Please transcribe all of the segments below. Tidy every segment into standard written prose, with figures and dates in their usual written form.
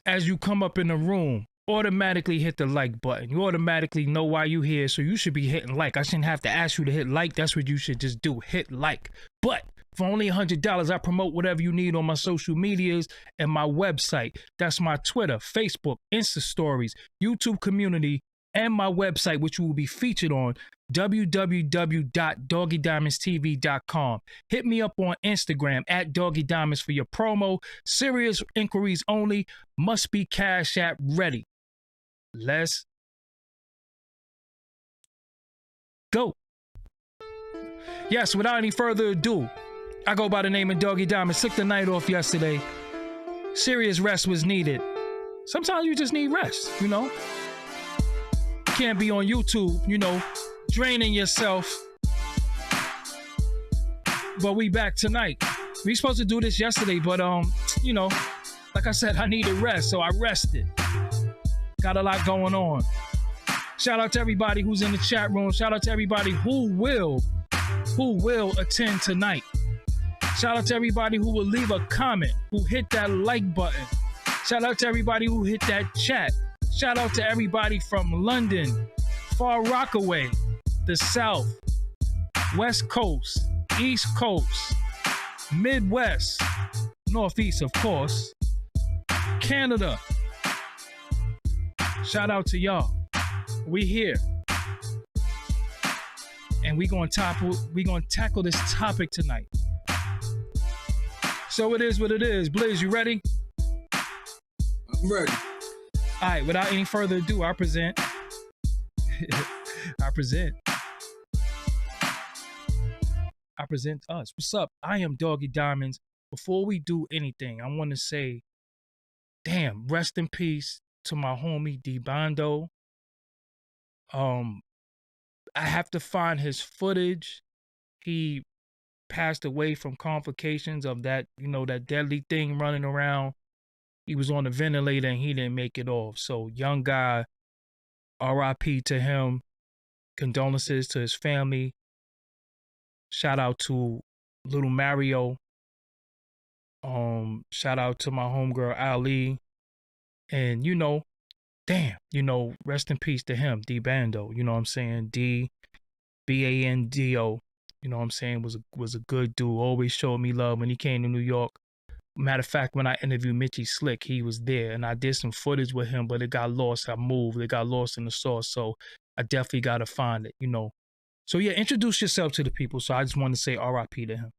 as you come up in the room, automatically hit the like button. You automatically know why you here, so you should be hitting like. I shouldn't have to ask you to hit like. That's what you should just do, hit like. But for only $100, I promote whatever you need on my social medias and my website. That's my Twitter, Facebook, Insta stories, YouTube community, and my website, which will be featured on www.doggiediamondstv.com. Hit me up on Instagram at Doggie Diamonds for your promo. Serious inquiries only. Must be Cash App ready. Let's go. Yes, without any further ado, I go by the name of Doggie Diamonds. Took the night off yesterday. Serious rest was needed. Sometimes you just need rest, you know? You can't be on YouTube, you know, draining yourself. But we back tonight. We supposed to do this yesterday, but you know, like I said, I needed rest, so I rested. Got a lot going on. Shout out to everybody who's in the chat room. Shout out to everybody who will attend tonight. Shout out to everybody who will leave a comment, who hit that like button. Shout out to everybody who hit that chat. Shout out to everybody from London, Far Rockaway, the South, West Coast, East Coast, Midwest, Northeast, of course, Canada. Shout out to y'all. We here. And we gonna tackle this topic tonight. So it is what it is. Blaze, you ready? I'm ready. All right, without any further ado, I present us. What's up? I am Doggie Diamonds. Before we do anything, I want to say, damn, rest in peace to my homie D Bando. I have to find his footage. He passed away from complications of that, you know, that deadly thing running around. He was on the ventilator and he didn't make it off. So young guy, RIP to him. Condolences to his family. Shout out to little Mario. Shout out to my homegirl Ali. And you know, damn, you know, rest in peace to him, D Bando. You know what I'm saying? D Bando. You know what I'm saying? Was a good dude. Always showed me love when he came to New York. Matter of fact, when I interviewed Mitchie Slick, he was there, and I did some footage with him, but it got lost. I moved. It got lost in the sauce, so I definitely got to find it, you know. So, yeah, introduce yourself to the people. So I just want to say RIP to him.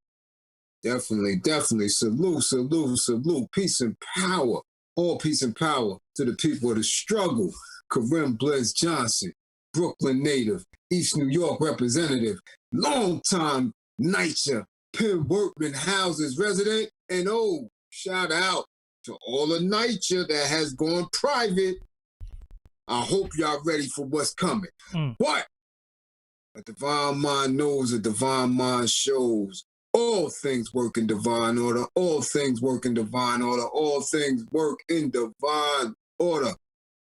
Definitely. Salute. Peace and power. All peace and power to the people of the struggle. Kareem Bless Johnson, Brooklyn native, East New York representative, longtime NYCHA, Penn Workman Houses resident, and shout out to all of NYCHA that has gone private. I hope y'all ready for what's coming. But a divine mind knows, a divine mind shows. All things work in divine order. All things work in divine order. All things work in divine order.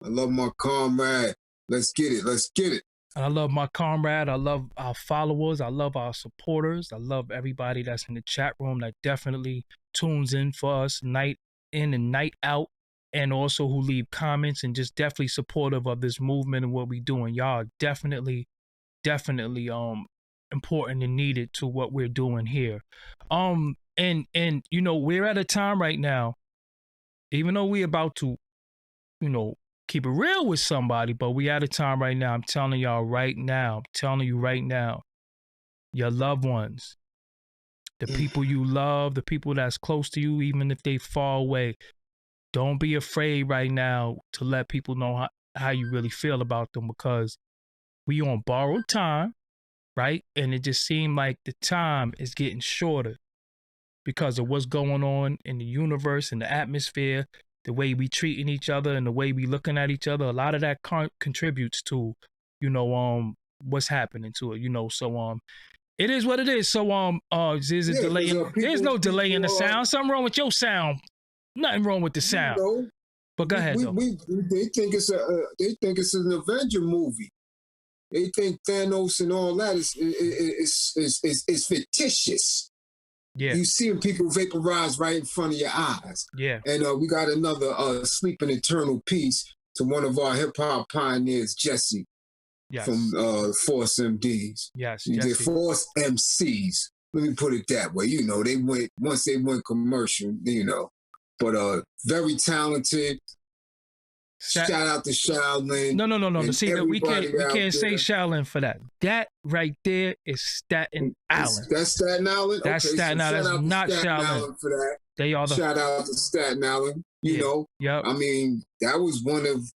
I love my comrade. Let's get it. And I love my comrade. I love our followers. I love our supporters. I love everybody that's in the chat room that definitely tunes in for us night in and night out, and also who leave comments and just definitely supportive of this movement and what we're doing. Y'all are definitely important and needed to what we're doing here. And you know, we're at a time right now, even though we're about to, you know, keep it real with somebody, but we at a time right now. I'm telling you right now, your loved ones, the people you love, the people that's close to you, even if they far away, don't be afraid right now to let people know how you really feel about them, because we on borrowed time, right? And it just seemed like the time is getting shorter because of what's going on in the universe and the atmosphere, the way we treating each other and the way we looking at each other. A lot of that contributes to, you know, what's happening to it, you know. So it is what it is. So there's a delay. There's no delay in the sound. Something wrong with your sound. Nothing wrong with the sound. You know, but go ahead. They think it's an Avenger movie. They think Thanos and all that is fictitious. Yeah. You seeing people vaporize right in front of your eyes. Yeah. And we got another Sleeping Eternal Peace to one of our hip hop pioneers, Jesse, from Force MDs. Yes, They Jesse. Force MCs. Let me put it that way. You know, once they went commercial, you know. But very talented. Shout out to Shaolin. No. See, that we can't say Shaolin for that. That right there is Staten Island. That's Staten Island? That's okay, Staten Island. That's not Shaolin. For that. They are Shout out to Staten Island. You know, I mean, that was one of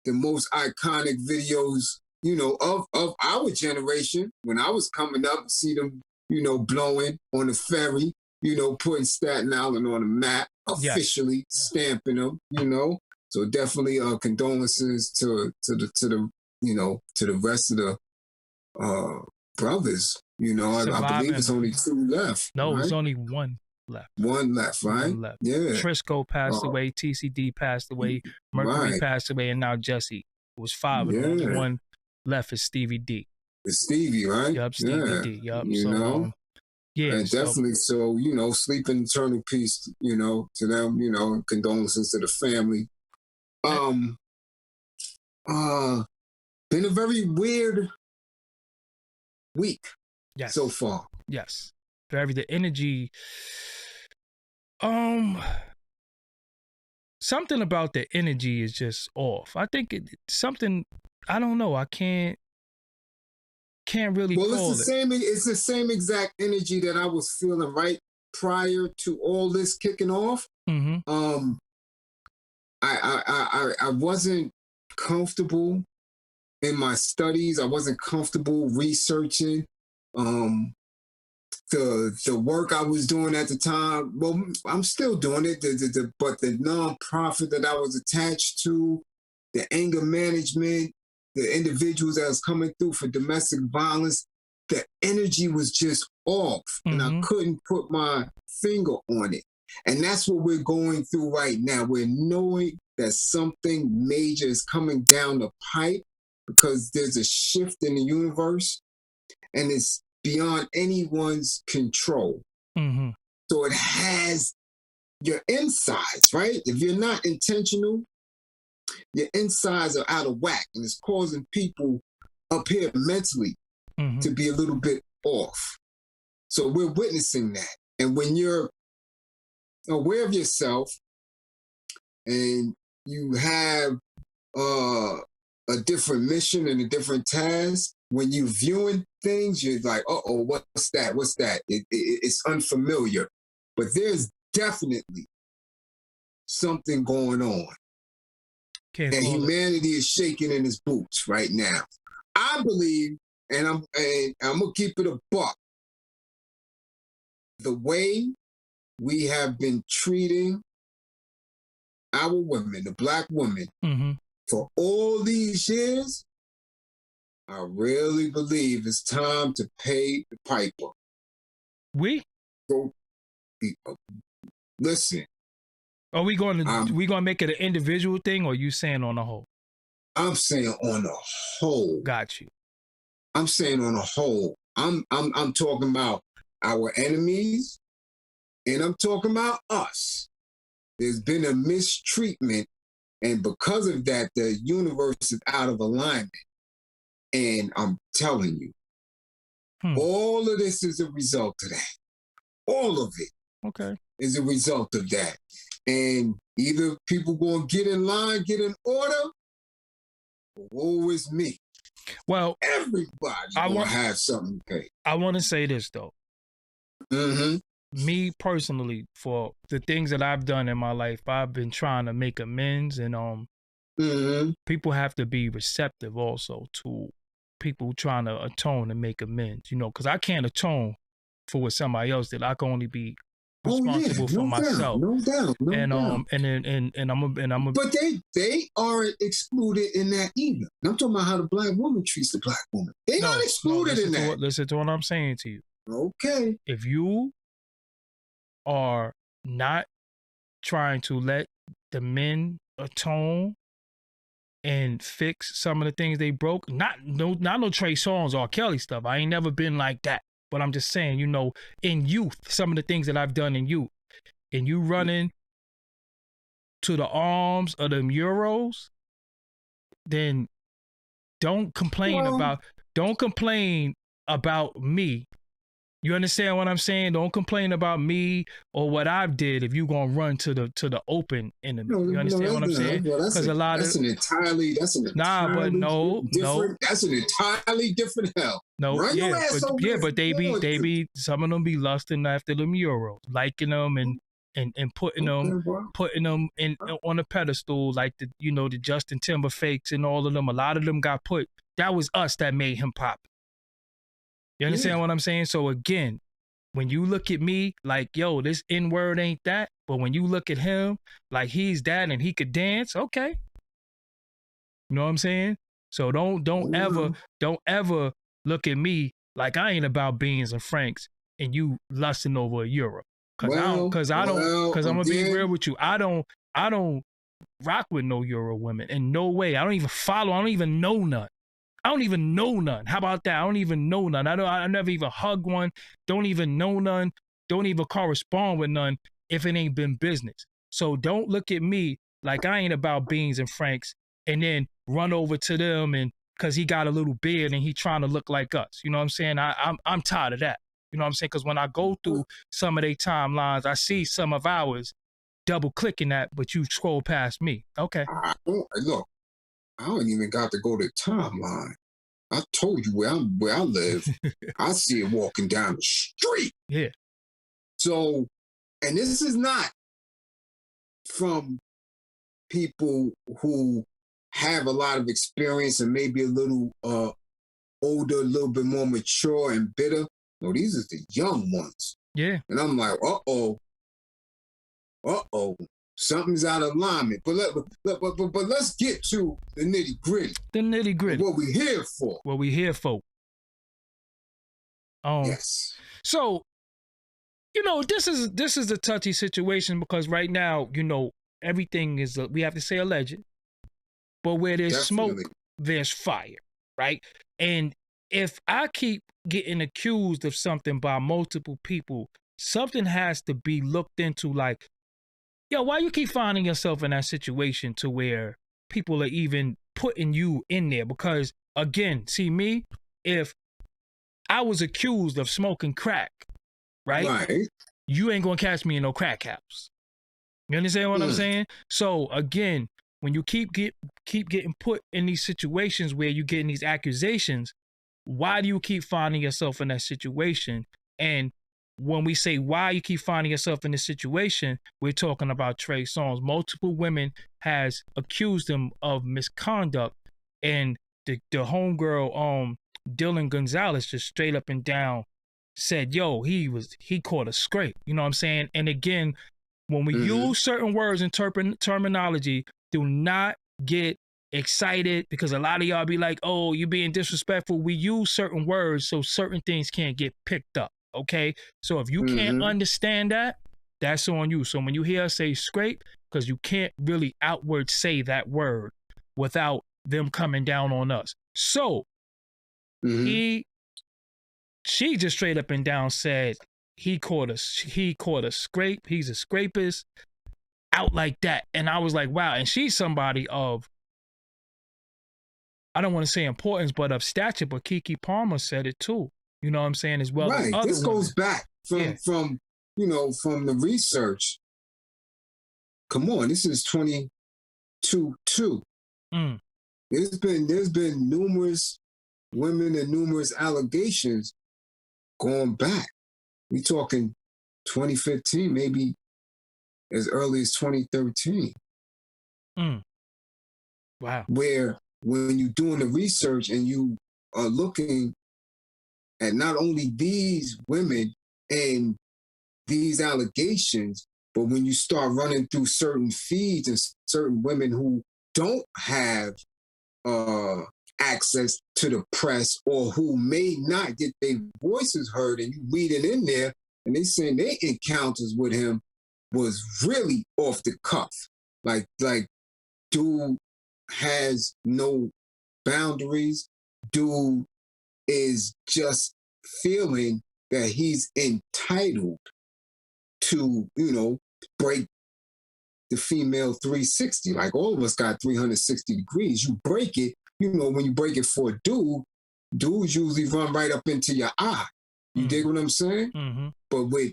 the most iconic videos, you know, of our generation. When I was coming up, see them, you know, blowing on the ferry, you know, putting Staten Island on the map, officially stamping them, you know. So definitely condolences to the you know, to the rest of the brothers. You know, I believe it's only 2 left. No, right? It's only 1 left. 1 left, right? 1 left. Yeah. Trisco passed away, TCD passed away, Mercury passed away, and now Jesse. It was 5, and the only 1 left is Stevie D. It's Stevie, right? Yup, Stevie D. Yup. You know? Yeah, and definitely. So, you know, sleeping eternal peace, you know, to them, you know, condolences to the family. Been a very weird week so far. Yes. The energy. Something about the energy is just off. I think something, I don't know. I can't really call it's the same exact energy that I was feeling right prior to all this kicking off. Mm-hmm. I wasn't comfortable in my studies. I wasn't comfortable researching the work I was doing at the time. Well, I'm still doing it, but the nonprofit that I was attached to, the anger management, the individuals that was coming through for domestic violence, the energy was just off, and I couldn't put my finger on it. And that's what we're going through right now. We're knowing that something major is coming down the pipe because there's a shift in the universe, and it's beyond anyone's control. Mm-hmm. So it has your insides, right? If you're not intentional, your insides are out of whack, and it's causing people up here mentally to be a little bit off. So we're witnessing that. And when you're aware of yourself and you have a different mission and a different task, when you're viewing things, you're like, uh-oh, what's that? What's that? It's unfamiliar. But there's definitely something going on. And humanity is shaking in its boots right now. I believe, and I'm gonna keep it a buck, the way we have been treating our women, the Black women, for all these years, I really believe it's time to pay the piper. Listen. Are we going to make it an individual thing, or are you saying on the whole? I'm saying on the whole. Got you. I'm saying on the whole. I'm talking about our enemies, and I'm talking about us. There's been a mistreatment, and because of that, the universe is out of alignment. And I'm telling you, all of this is a result of that. All of it is a result of that. And either people going to get in line, get in order, or woe is me. Well, everybody's going to have something to pay. I want to say this, though. Mm-hmm. Me personally, for the things that I've done in my life, I've been trying to make amends, and people have to be receptive also to people trying to atone and make amends, you know, because I can't atone for what somebody else did. I can only be responsible for myself. No doubt. And I'm But they aren't excluded in that either. I'm talking about how the Black woman treats the Black woman. They're not excluded in that. Listen to what I'm saying to you. Okay. If you are not trying to let the men atone and fix some of the things they broke, not no Trey Songz or Kelly stuff. I ain't never been like that. But I'm just saying, you know, in youth, some of the things that I've done in youth, and you running to the arms of them Euros, then don't complain about me. You understand what I'm saying? Don't complain about me or what I've did if you gonna run to the open enemy. You understand what I'm saying? Because that's an entirely different. That's an entirely different hell. No, Run your ass over there but they be some of them be lusting after them Euros, liking them and putting them in on a pedestal like the Justin Timber fakes and all of them. A lot of them got put. That was us that made him pop. You understand what I'm saying? So again, when you look at me like, yo, this N-word ain't that, but when you look at him like he's that and he could dance, okay. You know what I'm saying? So don't ever look at me like I ain't about beans and franks and you lusting over a euro. Cause I'm gonna be real with you. I don't rock with no Euro women in no way. I don't even follow. I don't even know none. How about that? I don't even know none. I never even hug one. Don't even know none. Don't even correspond with none if it ain't been business. So don't look at me like I ain't about beans and franks and then run over to them and because he got a little beard and he trying to look like us. You know what I'm saying? I'm tired of that. You know what I'm saying? Because when I go through some of their timelines, I see some of ours double clicking that, but you scroll past me. Okay. Look, I don't even got to go to timeline. I told you where I live. I see it walking down the street. Yeah. So, and this is not from people who have a lot of experience and maybe a little older, a little bit more mature and bitter. No, these are the young ones. Yeah. And I'm like, uh-oh, something's out of alignment. But let's get to the nitty gritty. What we here for. Yes. So, this is a touchy situation because right now, everything is we have to say alleged. But where there's smoke, there's fire, right? And if I keep getting accused of something by multiple people, something has to be looked into like, yo, why you keep finding yourself in that situation to where people are even putting you in there? Because again, see me, if I was accused of smoking crack, right? You ain't gonna catch me in no crack house. You understand what I'm saying? So again, when you keep getting put in these situations where you're getting these accusations, why do you keep finding yourself in that situation? And when we say why you keep finding yourself in this situation, we're talking about Trey Songz. Multiple women has accused him of misconduct, and the homegirl Dylan Gonzalez just straight up and down said, yo, he caught a scrape. You know what I'm saying? And again, when we use certain words and terminology, do not get excited because a lot of y'all be like, oh, you're being disrespectful. We use certain words so certain things can't get picked up. Okay, so if you can't understand that, that's on you. So when you hear us say scrape, because you can't really outward say that word without them coming down on us. So she just straight up and down said he caught a scrape. He's a scrapist out like that. And I was like, wow. And she's somebody of, I don't want to say importance, but of stature. But Keke Palmer said it too. You know what I'm saying? As well as other this women. goes back from from the research. Come on, this is 22-2. There's been numerous women and numerous allegations going back. We talking 2015, maybe as early as 2013. Wow. Where when you're doing the research and you are looking at not only these women and these allegations, but when you start running through certain feeds and certain women who don't have access to the press or who may not get their voices heard, and you read it in there, and they saying their encounters with him was really off the cuff. Like dude has no boundaries. Dude is just feeling that he's entitled to, break the female 360. Like all of us got 360 degrees. You break it, when you break it for a dude, dudes usually run right up into your eye. You dig what I'm saying? Mm-hmm. But with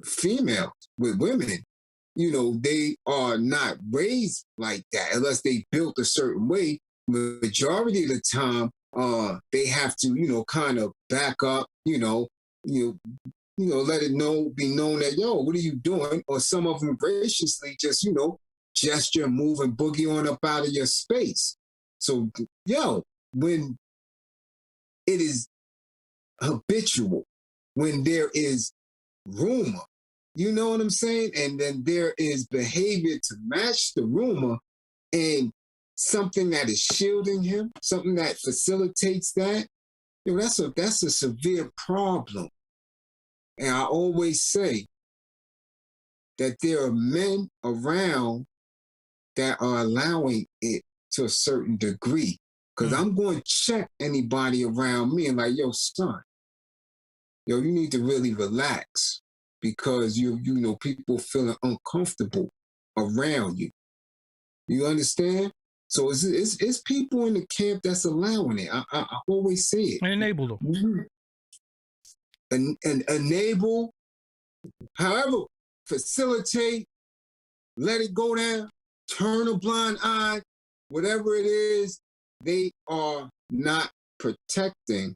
females, with women, they are not raised like that unless they built a certain way. Majority of the time, they have to, kind of back up, let it be known that, what are you doing? Or some of them graciously just, gesture, move, and boogie on up out of your space. So, when it is habitual, when there is rumor, you know what I'm saying? And then there is behavior to match the rumor and something that is shielding him, something that facilitates that, that's a severe problem. And I always say that there are men around that are allowing it to a certain degree. Because I'm going to check anybody around me and like, yo, son, you need to really relax because people feeling uncomfortable around you. You understand? So it's people in the camp that's allowing it. I always say it. Enable them. Mm-hmm. And enable, however, facilitate, let it go down, turn a blind eye, whatever it is, they are not protecting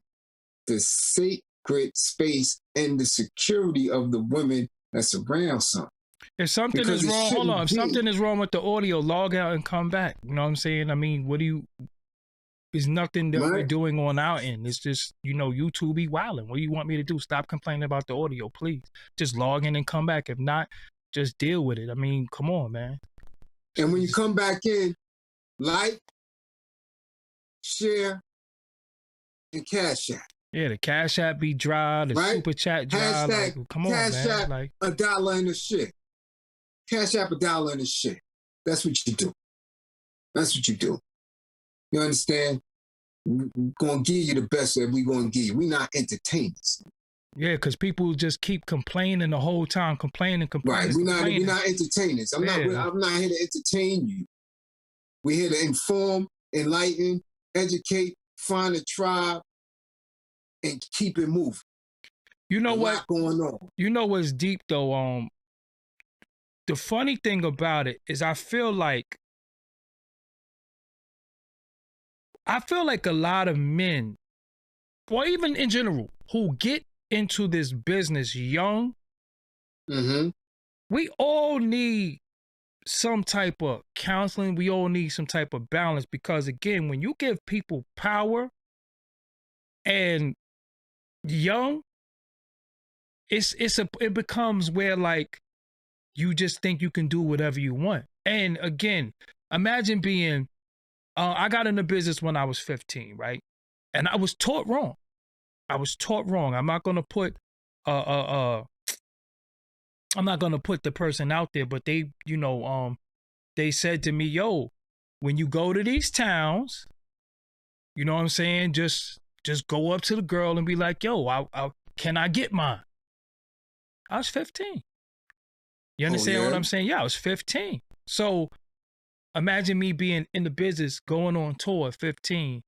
the sacred space and the security of the women that's around something. If something is wrong, hold on. If something is wrong with the audio, log out and come back. You know what I'm saying? I mean, there's nothing that we're doing on our end. It's just, YouTube be wilding. What do you want me to do? Stop complaining about the audio, please. Just log in and come back. If not, just deal with it. I mean, come on, man. And when you come back in, like, share, and Cash App. Yeah, the Cash App be dry, the Super Chat dry. Hashtag, like, come on, Cash man. App, like $1 in the shit. Cash App, $1 in the shit. That's what you do. That's what you do. You understand? We're going to give you the best that we're going to give you. We're not entertainers. Yeah, because people just keep complaining the whole time, complaining. Right, we're not entertainers. I'm not here to entertain you. We're here to inform, enlighten, educate, find a tribe, and keep it moving. You know what's going on? You know what's deep though? The funny thing about it is I feel like a lot of men, or even in general, who get into this business young, we all need some type of counseling. We all need some type of balance because, again, when you give people power and young, it becomes where like you just think you can do whatever you want. And again, imagine being. I got into business when I was 15, right? And I was taught wrong. I'm not gonna put the person out there, but they said to me, yo, when you go to these towns, you know what I'm saying? Just go up to the girl and be like, yo, can I get mine? I was 15. You understand what I'm saying? Yeah, I was 15. So imagine me being in the business, going on tour at 15,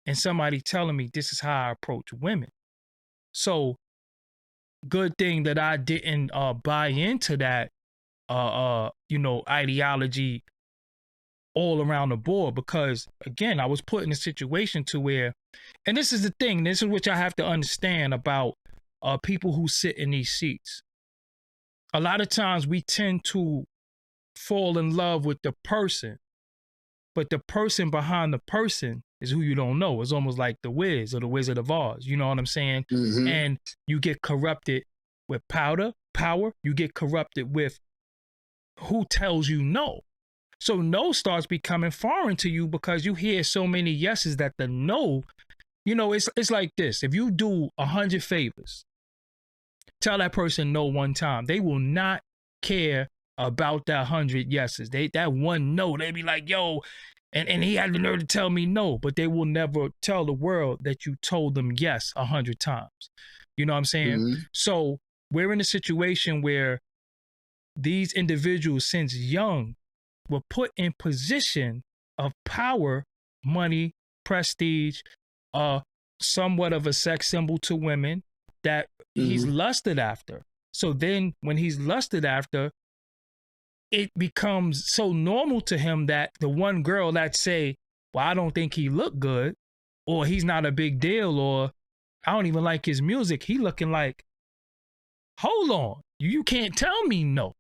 and somebody telling me this is how I approach women. So good thing that I didn't buy into that, ideology all around the board, because again, I was put in a situation to where, and this is the thing, this is what I have to understand about people who sit in these seats. A lot of times we tend to fall in love with the person, but the person behind the person is who you don't know. It's almost like the Wiz or the Wizard of Oz. You know what I'm saying? Mm-hmm. And you get corrupted with power. You get corrupted with who tells you no. So no starts becoming foreign to you because you hear so many yeses that the no, it's like this. If you do 100 favors, tell that person no one time. They will not care about that 100 yeses. That one no, they be like, yo, and he had the nerve to tell me no, but they will never tell the world that you told them yes 100 times. You know what I'm saying? Mhm. So we're in a situation where these individuals since young were put in position of power, money, prestige, somewhat of a sex symbol to women that he's lusted after. So then when he's lusted after, it becomes so normal to him that the one girl that say, well, I don't think he look good, or he's not a big deal, or I don't even like his music. He looking like, hold on, you can't tell me no.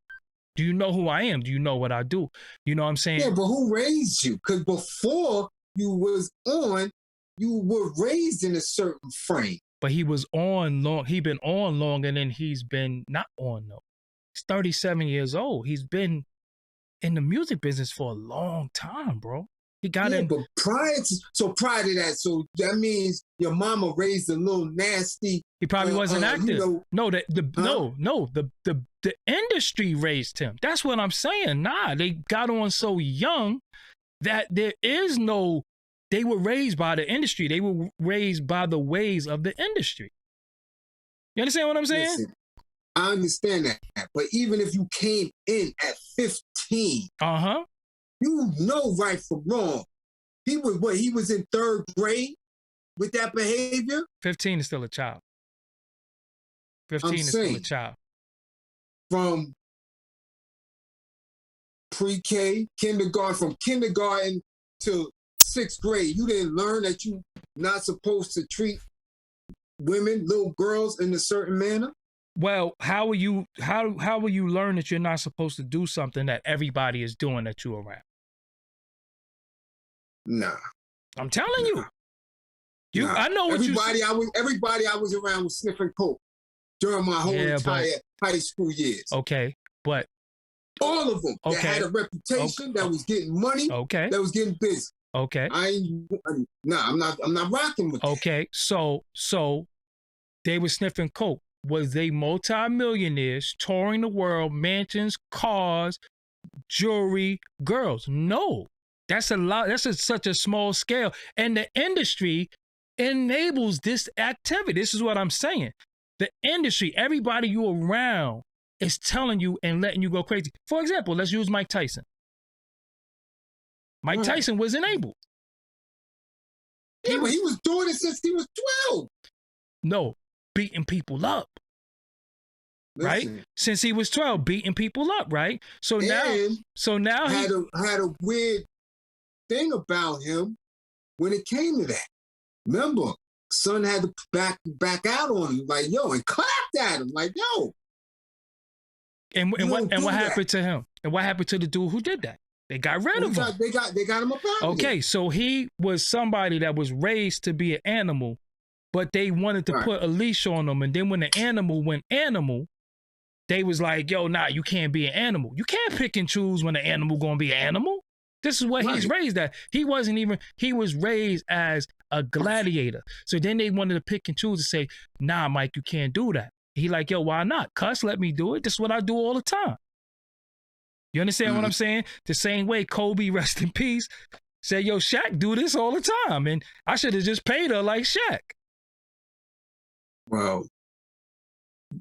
Do you know who I am? Do you know what I do? You know what I'm saying? Yeah, but who raised you? Because before you was on, you were raised in a certain frame. But he was on long. He been on longer than he's been not on though. He's 37 years old. He's been in the music business for a long time, bro. He got in. But prior to that, so that means your mama raised a little nasty. He probably wasn't active. You know, the industry raised him. That's what I'm saying. Nah, they got on so young that there is no. They were raised by the industry. They were raised by the ways of the industry. You understand what I'm saying? Listen, I understand that. But even if you came in at 15, you know right from wrong. He was in 3rd grade with that behavior? 15 is still a child. 15 is still a child. From pre-K, from kindergarten to 6th grade, you didn't learn that you're not supposed to treat women, little girls, in a certain manner? Well, how will you learn that you're not supposed to do something that everybody is doing that you're around? Nah. I'm telling you. I know what everybody I was around was sniffing coke during my whole entire high school years. Okay, but all of them that had a reputation, that was getting money, that was getting busy. Okay. I'm not rocking with that. Okay, so they were sniffing coke. Was they multi-millionaires touring the world, mansions, cars, jewelry, girls? No. That's a lot. That's such a small scale. And the industry enables this activity. This is what I'm saying. The industry, everybody you around is telling you and letting you go crazy. For example, let's use Mike Tyson. Mike Tyson was enabled. Yeah, but he was doing it since he was 12. No, beating people up. Listen, right? Since he was 12, beating people up, right? So now had a weird thing about him when it came to that. Remember, son had to back out on him, like, yo, and clapped at him, like, yo. And what happened to him? And what happened to the dude who did that? They got rid of him. They got him up out. Okay, so he was somebody that was raised to be an animal, but they wanted to put a leash on him. And then when the animal went animal, they was like, yo, nah, you can't be an animal. You can't pick and choose when an animal gonna be an animal. This is what he's raised at. He was raised as a gladiator. So then they wanted to pick and choose and say, nah, Mike, you can't do that. He like, yo, why not? Cuss, let me do it. This is what I do all the time. You understand what I'm saying? The same way Kobe, rest in peace, said, yo, Shaq do this all the time. And I should have just paid her like Shaq. Wow.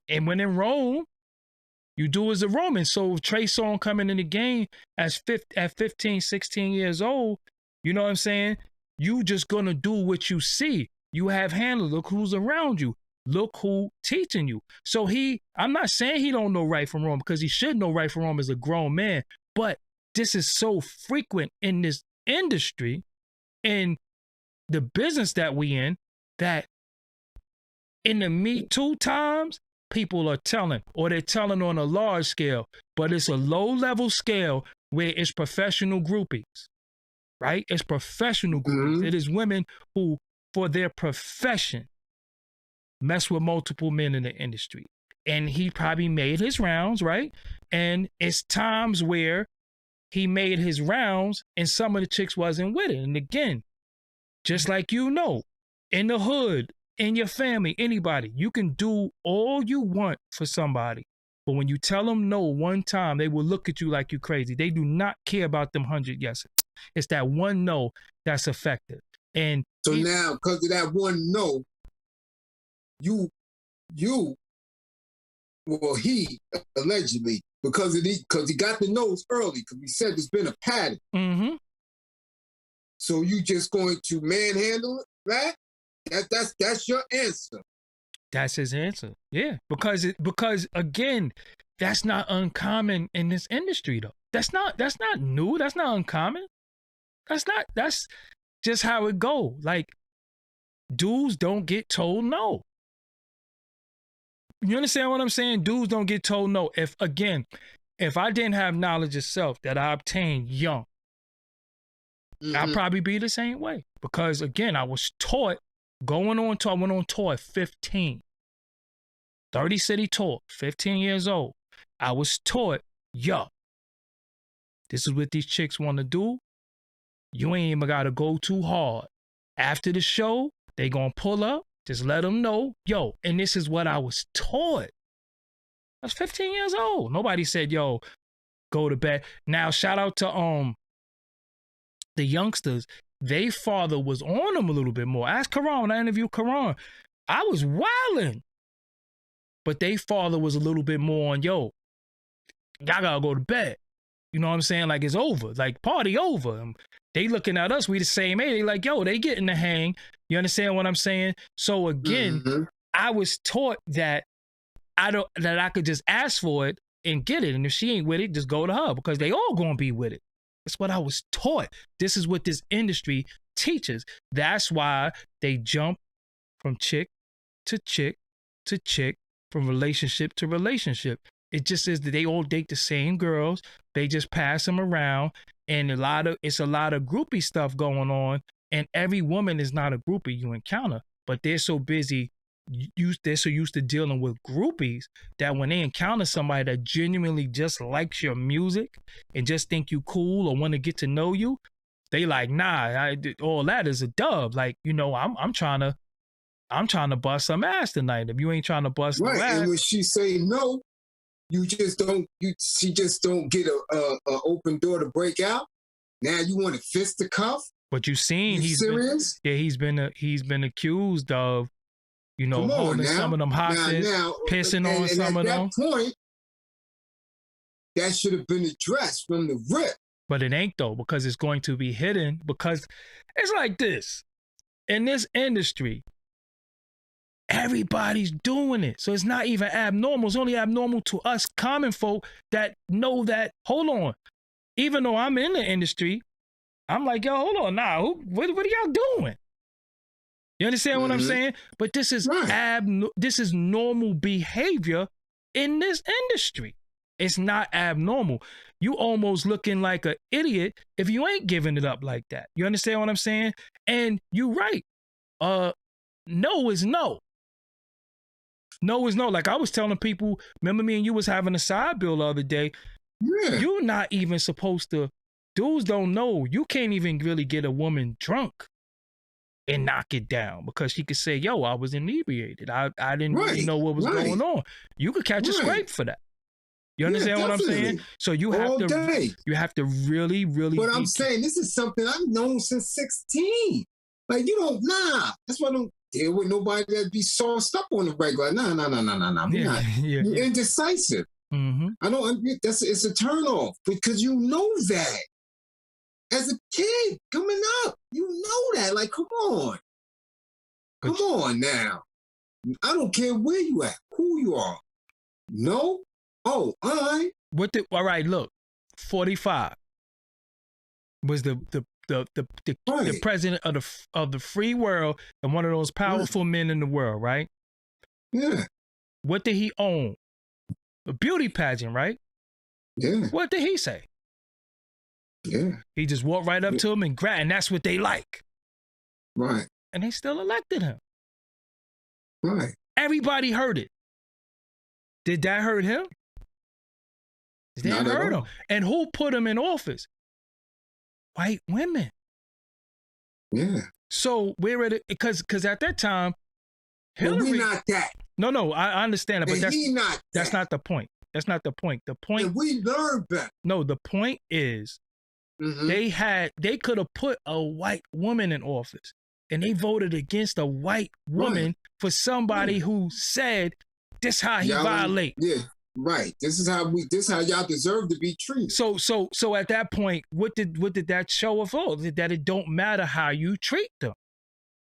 And when in Rome, you do as a Roman. So Trey Songz coming in the game at 15, 16 years old, you know what I'm saying? You just going to do what you see. You have handlers. Look who's around you. Look who teaching you. So I'm not saying he don't know right from wrong, because he should know right from wrong as a grown man. But this is so frequent in this industry, in the business that we in, that in the Me Too times, people are telling, or they're telling on a large scale, but it's a low-level scale where it's professional groupies, right? It's professional groupies. It is women who, for their profession, mess with multiple men in the industry. And he probably made his rounds, right? And it's times where he made his rounds and some of the chicks wasn't with it. And again, just like in the hood, in your family, anybody, you can do all you want for somebody. But when you tell them no one time, they will look at you like you're crazy. They do not care about them 100 yeses. It's that one no that's effective. And so now, because of that one no, you he allegedly, because he got the nose early, because he said there's been a pattern. Mm-hmm. So you just going to manhandle that? That's your answer. That's his answer. Yeah, because again, that's not uncommon in this industry though. That's not new. That's not uncommon. That's just how it go. Like, dudes don't get told no. You understand what I'm saying? Dudes don't get told no. If I didn't have knowledge of self that I obtained young, I'd probably be the same way. Because again, I was taught going on tour. I went on tour at 15. 30 city tour, 15 years old. I was taught, yo, this is what these chicks want to do. You ain't even got to go too hard. After the show, they gonna pull up. Just let them know, yo, and this is what I was taught. I was 15 years old. Nobody said, yo, go to bed. Now, shout out to the youngsters. Their father was on them a little bit more. Ask Karan, when I interviewed Karan, I was wilding. But their father was a little bit more on, yo, y'all gotta go to bed. You know what I'm saying? Like, it's over. Like, party over. They looking at us, we the same age. They like, yo, they getting the hang. You understand what I'm saying? So again, I was taught that I could just ask for it and get it. And if she ain't with it, just go to her, because they all gonna be with it. That's what I was taught. This is what this industry teaches. That's why they jump from chick to chick to chick, from relationship to relationship. It just is that they all date the same girls. They just pass them around, and it's a lot of groupie stuff going on. And every woman is not a groupie you encounter, but they're so busy, they're so used to dealing with groupies that when they encounter somebody that genuinely just likes your music and just think you cool or want to get to know you, they like, nah, all that is a dub. Like, you know, I'm trying to bust some ass tonight. If you ain't trying to bust no ass, and when she say no, she just don't get a open door to break out. Now you want to fist the cuff? But you seen he's serious? He's been accused of, you know, holding some of them hostages, pissing on some of them. At that point, that should have been addressed from the rip. But it ain't though, because it's going to be hidden, because it's like this. In this industry, everybody's doing it. So it's not even abnormal. It's only abnormal to us common folk that know that, hold on, even though I'm in the industry, I'm like, yo, hold on, what are y'all doing? You understand what I'm saying? But this is this is normal behavior in this industry. It's not abnormal. You almost looking like an idiot if you ain't giving it up like that. You understand what I'm saying? And you right. No is no. No is no. Like I was telling people, remember me and you was having a side bill the other day. Yeah. You're not even supposed to, dudes don't know. You can't even really get a woman drunk and knock it down, because she could say, yo, I was inebriated. I didn't really know what was going on. You could catch a scrape for that. You understand what I'm saying? So you have to really, really. But I'm saying this is something I've known since 16. Like, you don't, that's why I don't deal with nobody that be sauced up on the regular. Nah. You're indecisive. Mm-hmm. It's a turn off, because you know that. As a kid coming up, you know that. Like, come on. Come on now. I don't care where you at, who you are. No? Oh, all right. All right, look. 45 was the president of the free world and one of those powerful men in the world, right? Yeah. What did he own? A beauty pageant, right? Yeah. What did he say? Yeah. He just walked right up to him and grabbed, and that's what they like. Right. And they still elected him. Right. Everybody heard it. Did that hurt him? Did that hurt him? And who put him in office? White women. Yeah. So we're at it, because at that time, Hillary. We not that. No, I understand it, but that's not the point. That's not the point. The point. And we learned better. No, the point is, they could have put a white woman in office. and they voted against a white woman for somebody who said this how he violate. Yeah, right. This is how y'all deserve to be treated. So at that point, what did that show of all? That it don't matter how you treat them.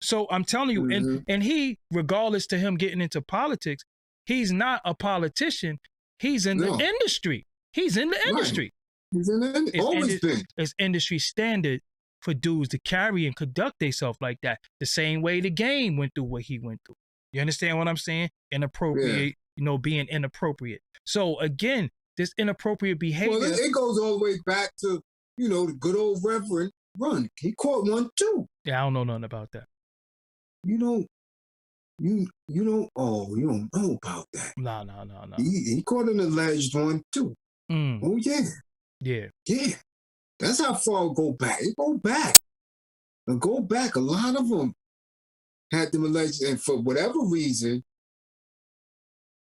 So I'm telling you, and he, regardless to him getting into politics, he's not a politician. He's in the industry. He's in the industry. He's in the industry. Always been. It's industry standard for dudes to carry and conduct themselves like that. The same way the game went through what he went through. You understand what I'm saying? Inappropriate, being inappropriate. So again, this inappropriate behavior. Well, it goes all the way back to, the good old Reverend Run. He caught one too. Yeah, I don't know nothing about that. You don't know about that. No. He caught an alleged one too. Oh yeah. Yeah. Yeah. That's how far it go back. It go back. And go back. A lot of them had them alleged, and for whatever reason,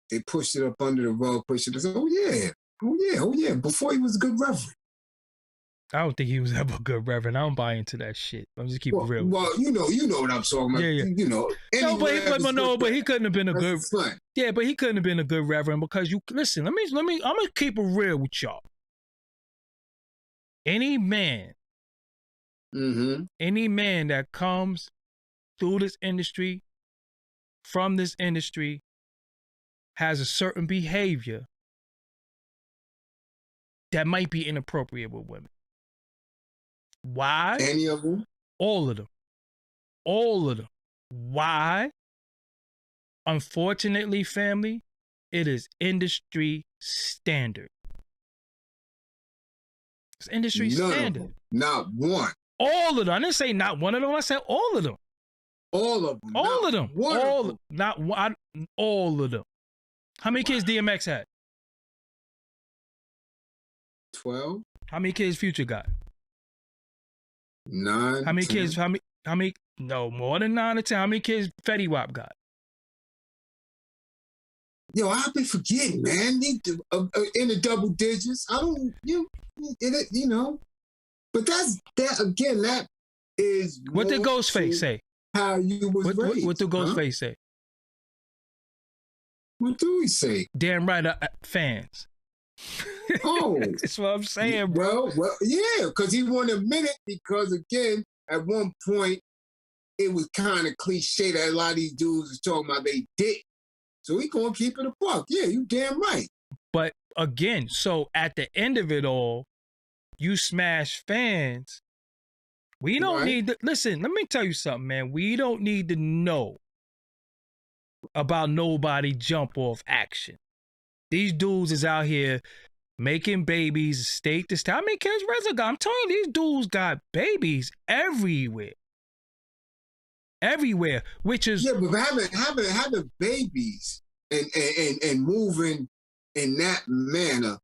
they pushed it up under the rug, pushed it. Oh yeah. Before he was a good reverend. I don't think he was ever a good reverend. I don't buy into that shit. I'm just keeping it real. Well, you know what I'm talking about. Yeah. But he couldn't have been a good. Yeah, but he couldn't have been a good reverend because listen. Let me. I'm gonna keep it real with y'all. Any man that comes through this industry, from this industry, has a certain behavior that might be inappropriate with women. Why? Any of them? All of them. All of them. Why? Unfortunately, family, it is industry standard. It's industry standard. Not one. All of them. I didn't say not one of them. I said all of them. All of them. All of them. One all of them. Not one. All of them. How many kids DMX had? 12. How many kids Future got? 9. How many 10. kids? How many? No, more than 9 or 10. How many kids Fetty Wap got? Yo, I've been forgetting, man. In the double digits. I don't, But that again. That is what did Ghostface say? How you was raised? What did Ghostface say? What do we say? Damn right, fans. Oh, that's what I'm saying, bro. Well, yeah, because he won't admit it. Because again, at one point, it was kind of cliche that a lot of these dudes was talking about they dick. So he gonna keep it a buck. Yeah, you damn right. But again, so at the end of it all, you smash fans. We don't need to listen. Let me tell you something, man. We don't need to know about nobody jump off action. These dudes is out here making babies state to state. How many kids Reza got? I'm telling you, these dudes got babies everywhere. Everywhere, which is but having babies and moving in that manner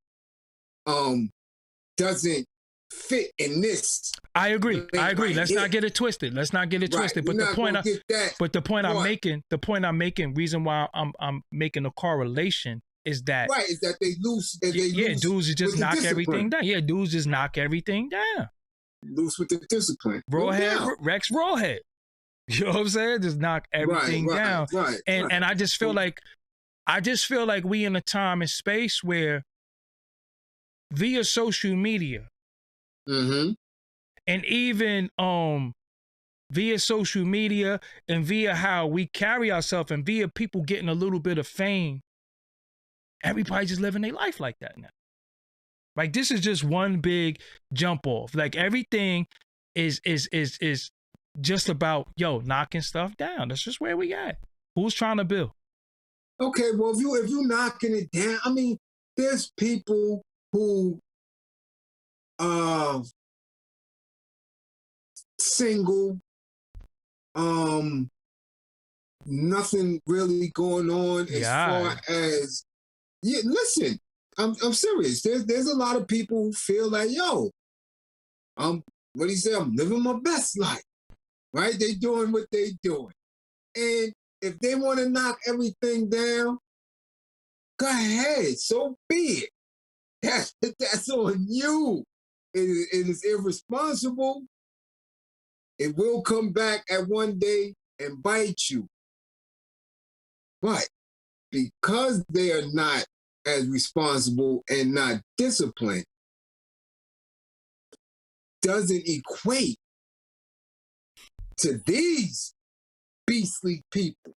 doesn't fit in this. I agree. Let's not get it twisted. But the point I'm making, reason why I'm making a correlation is that they lose. Dudes just knock everything down. Yeah, dudes just knock everything down. Loose with the discipline. Rex Rawhead. You know what I'm saying? Just knock everything down. And I just feel like we in a time and space where via social media, and even via social media and via how we carry ourselves and via people getting a little bit of fame, everybody just living their life like that now. Like this is just one big jump off. Like everything is just about knocking stuff down. That's just where we at. Who's trying to build? Okay, well, if you knocking it down, I mean, there's people who single, nothing really going on as far as listen, I'm serious. There's a lot of people who feel like, what do you say? I'm living my best life. Right? They doing what they doing. And if they want to knock everything down, go ahead. So be it. That's on you. It is irresponsible. It will come back at one day and bite you. But because they are not as responsible and not disciplined, doesn't equate to these beastly people.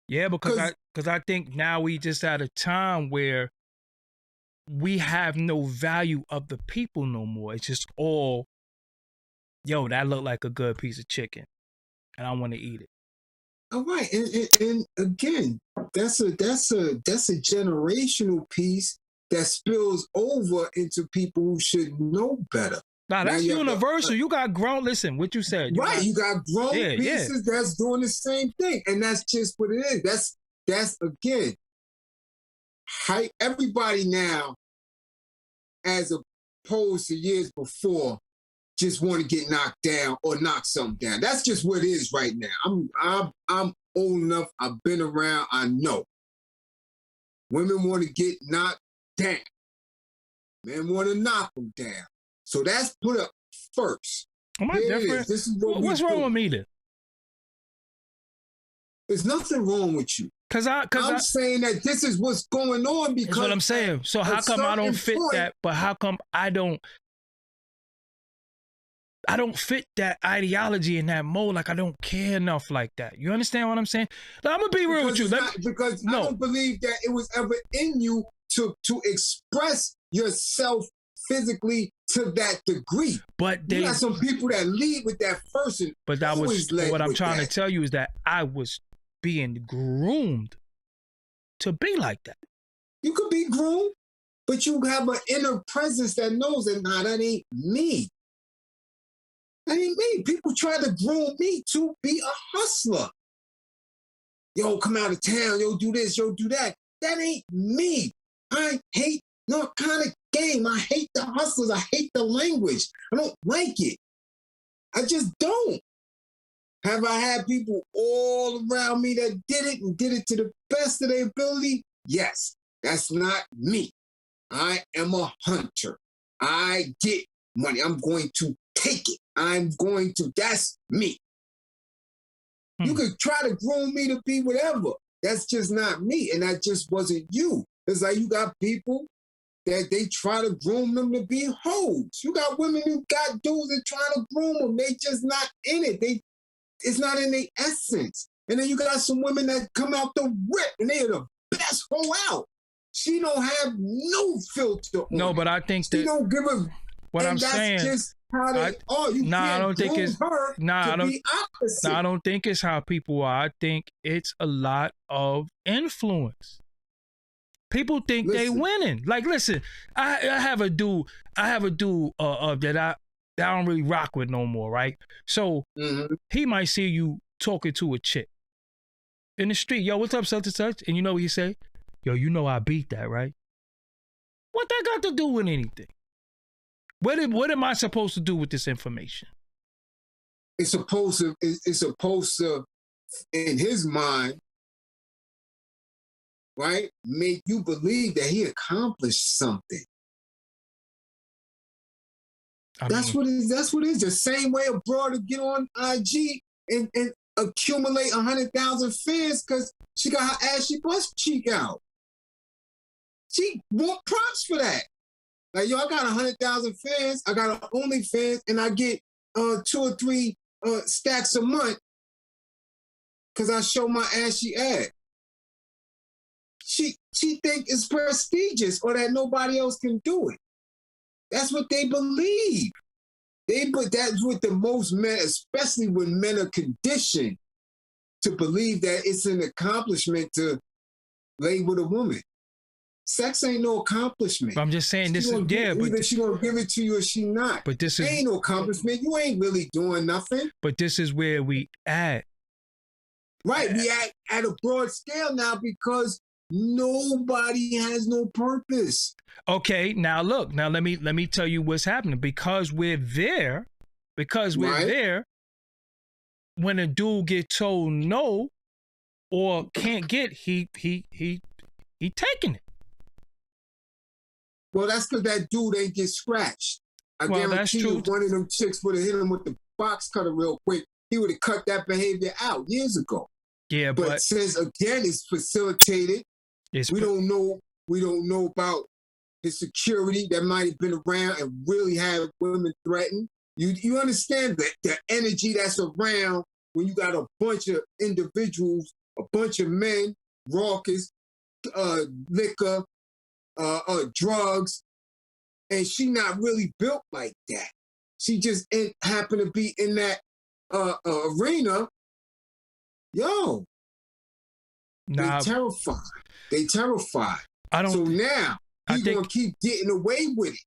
Yeah, because I think now we just at a time where we have no value of the people no more. It's just all, yo, that looked like a good piece of chicken, and I want to eat it. All right, and again, that's a generational piece that spills over into people who should know better. Nah, that's universal. You got grown. Listen, what you said. You got grown pieces that's doing the same thing, and that's just what it is. That's again, everybody now, as opposed to years before, just want to get knocked down or knock something down. That's just what it is right now. I'm old enough. I've been around. I know. Women want to get knocked down. Men want to knock them down. So that's put up first. Am I different? This is what's wrong with me then? There's nothing wrong with you. I'm saying that this is what's going on because. That's what I'm saying. So how come I don't fit that? But how come I don't fit that ideology in that mold? Like I don't care enough like that. You understand what I'm saying? Like, I'm gonna be real with you. Because I don't believe that it was ever in you to express yourself physically to that degree. But you got some people that lead with that first. But that was what I'm trying to tell you is that I was being groomed to be like that. You could be groomed, but you have an inner presence that knows that, nah, that ain't me. That ain't me. People try to groom me to be a hustler. Yo, come out of town. Yo, do this. Yo, do that. That ain't me. I hate no kind of game. I hate the hustlers. I hate the language. I don't like it. I just don't. Have I had people all around me that did it and did it to the best of their ability? Yes. That's not me. I am a hunter. I get money. I'm going to take it. That's me. You could try to groom me to be whatever. That's just not me. And that just wasn't you. It's like you got people that they try to groom them to be hoes. You got women who got dudes that try to groom them. They just not in it. It's not in their essence. And then you got some women that come out the rip and they're the best hoe out. She don't have no filter on. No, but I think she don't give a. What I'm saying. Just how they are. You I don't think it's. I don't think it's how people are. I think it's a lot of influence. People think they winning. Like, listen, I have a dude that I don't really rock with no more, right? So he might see you talking to a chick in the street. Yo, what's up, such and such? And you know what he say? Yo, you know I beat that, right? What that got to do with anything? What am I supposed to do with this information? It's supposed to, in his mind, right, make you believe that he accomplished something. That's what it is. The same way a broad to get on IG and accumulate 100,000 fans because she got her ashy bust cheek out. She want props for that. Like, yo, I got 100,000 fans. I got an OnlyFans, and I get 2 or 3 stacks a month because I show my ashy ass. She think it's prestigious or that nobody else can do it. That's what they believe. That's what the most men, especially when men are conditioned to believe that it's an accomplishment to lay with a woman. Sex ain't no accomplishment. But I'm just saying this is either she gonna give it to you or she not. But this ain't no accomplishment. You ain't really doing nothing. But this is where we at. Right, we at a broad scale now because nobody has no purpose. Okay, now look. Now let me tell you what's happening. Because we're there. When a dude get told no or can't get, he taking it. Well, that's because that dude ain't get scratched. I guarantee you one of them chicks would have hit him with the box cutter real quick he would have cut that behavior out years ago. Yeah, but since again it's facilitated, we don't know about his security that might have been around and really have women threatened. You understand that the energy that's around when you got a bunch of individuals, a bunch of men, raucous, liquor, drugs, and she not really built like that. She just happened to be in that arena. Yo, they terrified. They terrified. So now he's gonna keep getting away with it.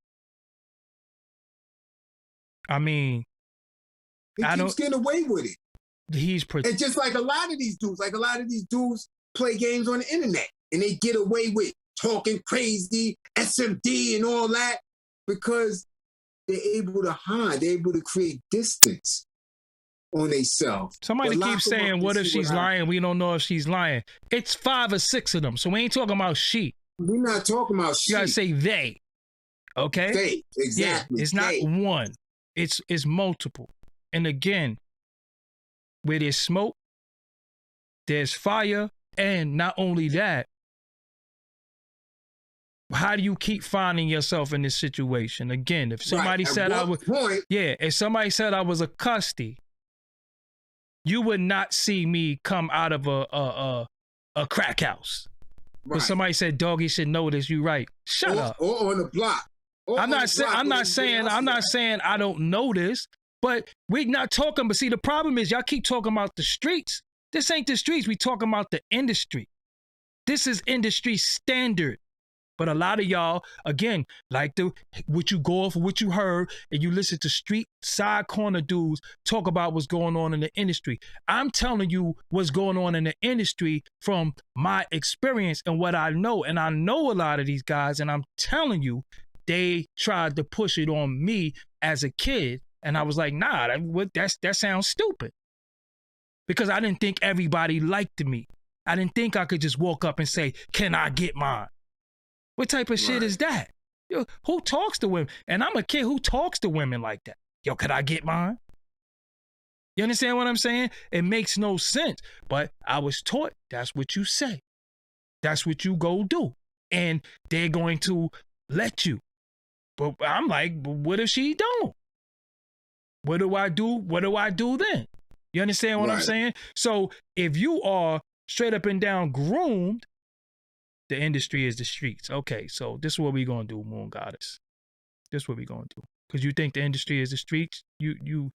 I mean, he keeps getting away with it. And just like a lot of these dudes play games on the internet and they get away with talking crazy, SMD and all that because they're able to hide, they're able to create distance on themselves. Somebody keeps saying, what if she's lying? We don't know if she's lying. It's 5 or 6 of them, so we ain't talking about she. We're not talking about she. You gotta say they, okay? They, exactly. Yeah, it's not one. It's multiple. And again, where there's smoke, there's fire, and not only that, how do you keep finding yourself in this situation? Again, if somebody said if somebody said I was a custody, you would not see me come out of a crack house. Right. But somebody said Doggie should know this. You right? Shut up. Or on the block. I'm not saying I don't know this, but we're not talking. But see, the problem is y'all keep talking about the streets. This ain't the streets. We talking about the industry. This is industry standard. But a lot of y'all, again, like what you go off of what you heard and you listen to street side corner dudes talk about what's going on in the industry. I'm telling you what's going on in the industry from my experience and what I know. And I know a lot of these guys, and I'm telling you, they tried to push it on me as a kid. And I was like, nah, that sounds stupid. Because I didn't think everybody liked me. I didn't think I could just walk up and say, can I get mine? What type of shit is that? Yo, who talks to women? And I'm a kid who talks to women like that. Yo, could I get mine? You understand what I'm saying? It makes no sense. But I was taught that's what you say. That's what you go do. And they're going to let you. But I'm like, what if she don't? What do I do? What do I do then? You understand what I'm saying? So if you are straight up and down groomed, the industry is the streets. Okay, so this is what we're going to do, Moon Goddess. This is what we're going to do. Because you think the industry is the streets, you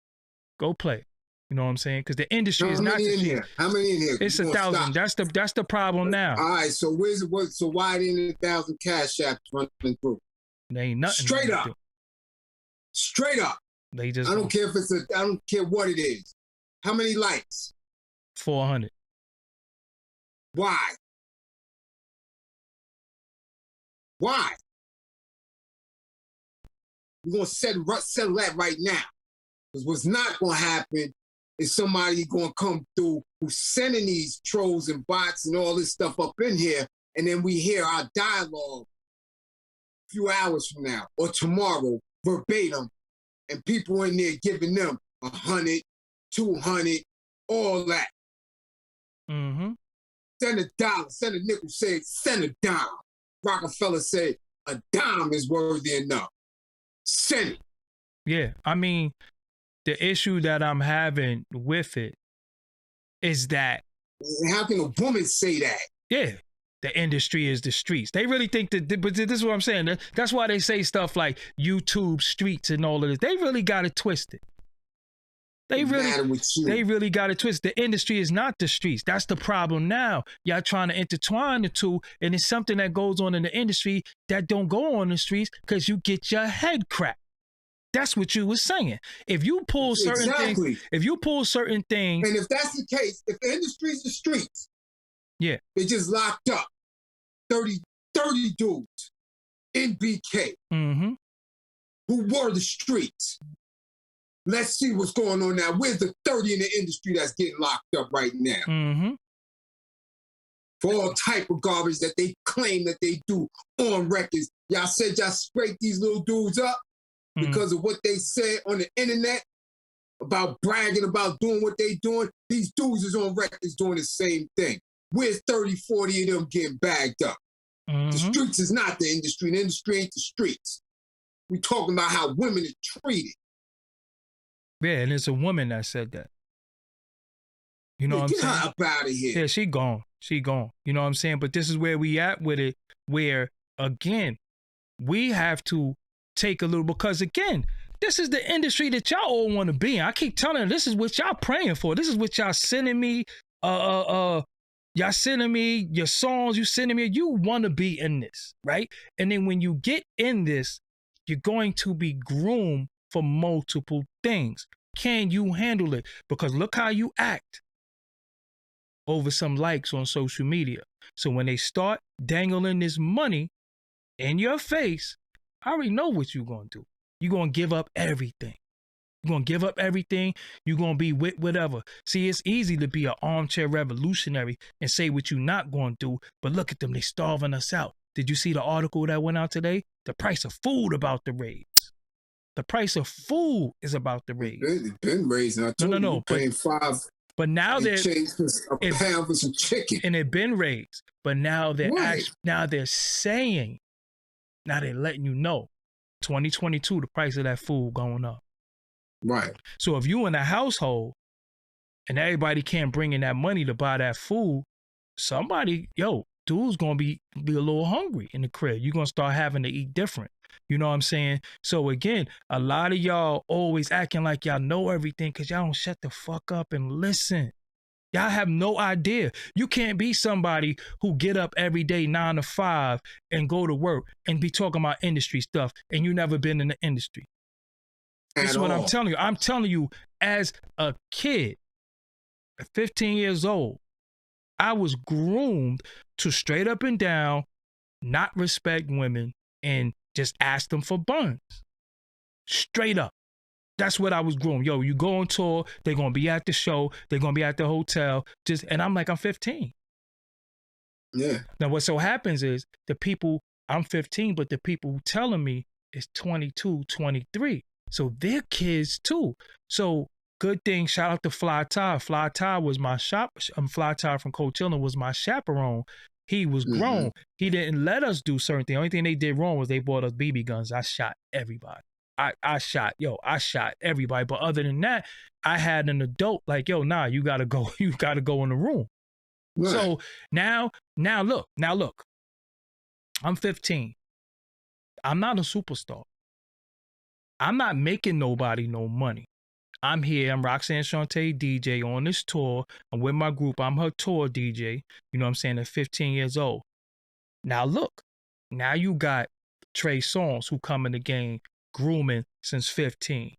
go play. You know what I'm saying? Because the industry is not the streets. How many in here? It's 1,000. That's the problem now. All right, so so why didn't 1,000 cash apps running through? There ain't nothing. Straight up. Straight up. They just I don't care if I don't care what it is. How many likes? 400. Why? Why? We're going to settle that right now. Because what's not going to happen is somebody going to come through who's sending these trolls and bots and all this stuff up in here, and then we hear our dialogue a few hours from now or tomorrow verbatim, and people in there giving them 100, 200, all that. Mm-hmm. Send $1, send a nickel, say send a dime. Rockefeller said a dime is worthy enough. Send it. Yeah, I mean, the issue that I'm having with it is that... How can a woman say that? Yeah, the industry is the streets. They really think that, but this is what I'm saying. That's why they say stuff like YouTube streets and all of this. They really got it twisted. They really got it twisted. The industry is not the streets. That's the problem now. Y'all trying to intertwine the two, and it's something that goes on in the industry that don't go on the streets because you get your head cracked. That's what you was saying. If you pull certain things, and if that's the case, if the industry's the streets, yeah, they just locked up 30 dudes in BK who were the streets. Let's see what's going on now. Where's the 30 in the industry that's getting locked up right now? For all type of garbage that they claim that they do on records. Y'all said y'all scraped these little dudes up because of what they said on the internet. about bragging about doing what they doing. These dudes is on records doing the same thing. Where's 30, 40 of them getting bagged up? The streets is not the industry. The industry ain't the streets. We talking about how women are treated. Yeah, and it's a woman that said that. You know what I'm saying? Get her up out of here. Yeah, she gone. She gone. You know what I'm saying? But this is where we at with it, where, again, we have to take a little, because, again, this is the industry that y'all all want to be in. I keep telling you, this is what y'all praying for. This is what y'all sending me. Y'all sending me your songs. You sending me. You want to be in this, right? And then when you get in this, you're going to be groomed for multiple things. Can you handle it? Because look how you act over some likes on social media. So when they start dangling this money in your face, I already know what you're going to do. You're going to give up everything. You're going to give up everything. You're going to be with whatever. See, it's easy to be an armchair revolutionary and say what you're not going to do, but look at them. They starving us out. Did you see the article that went out today? The price of food about to raise. The price of food is about to raise. It's been raising. I told you paying $5. But now they're a pound for some chicken, and it been raised. But now they're now they're saying, now they're letting you know, 2022, the price of that food going up. Right. So if you in a household and everybody can't bring in that money to buy that food, somebody, dude's gonna be a little hungry in the crib. You're gonna start having to eat different. You know what I'm saying? So again, a lot of y'all always acting like y'all know everything because y'all don't shut the fuck up and listen. Y'all have no idea. You can't be somebody who get up every day 9 to 5 and go to work and be talking about industry stuff and you never been in the industry. That's what I'm telling you. I'm telling you, as a kid, at 15 years old, I was groomed to straight up and down not respect women and just ask them for buns. Straight up. That's what I was groomed. Yo, you go on tour, they're going to be at the show, they're going to be at the hotel. And I'm like, I'm 15. Yeah. Now, what so happens is the people, I'm 15, but the people who telling me is 22, 23. So they're kids too. So good thing, shout out to Fly Ty. Fly Ty was my Fly Ty from Coachella was my chaperone. He was grown. He didn't let us do certain things. The only thing they did wrong was they bought us BB guns. I shot everybody. I shot everybody. But other than that, I had an adult like, nah, you gotta go. You gotta go in the room. Right. So now look. I'm 15. I'm not a superstar. I'm not making nobody no money. I'm here. I'm Roxanne Shante DJ on this tour. I'm with my group. I'm her tour DJ. You know what I'm saying? At 15 years old. Now look. Now you got Trey Songz who come in the game grooming since 15.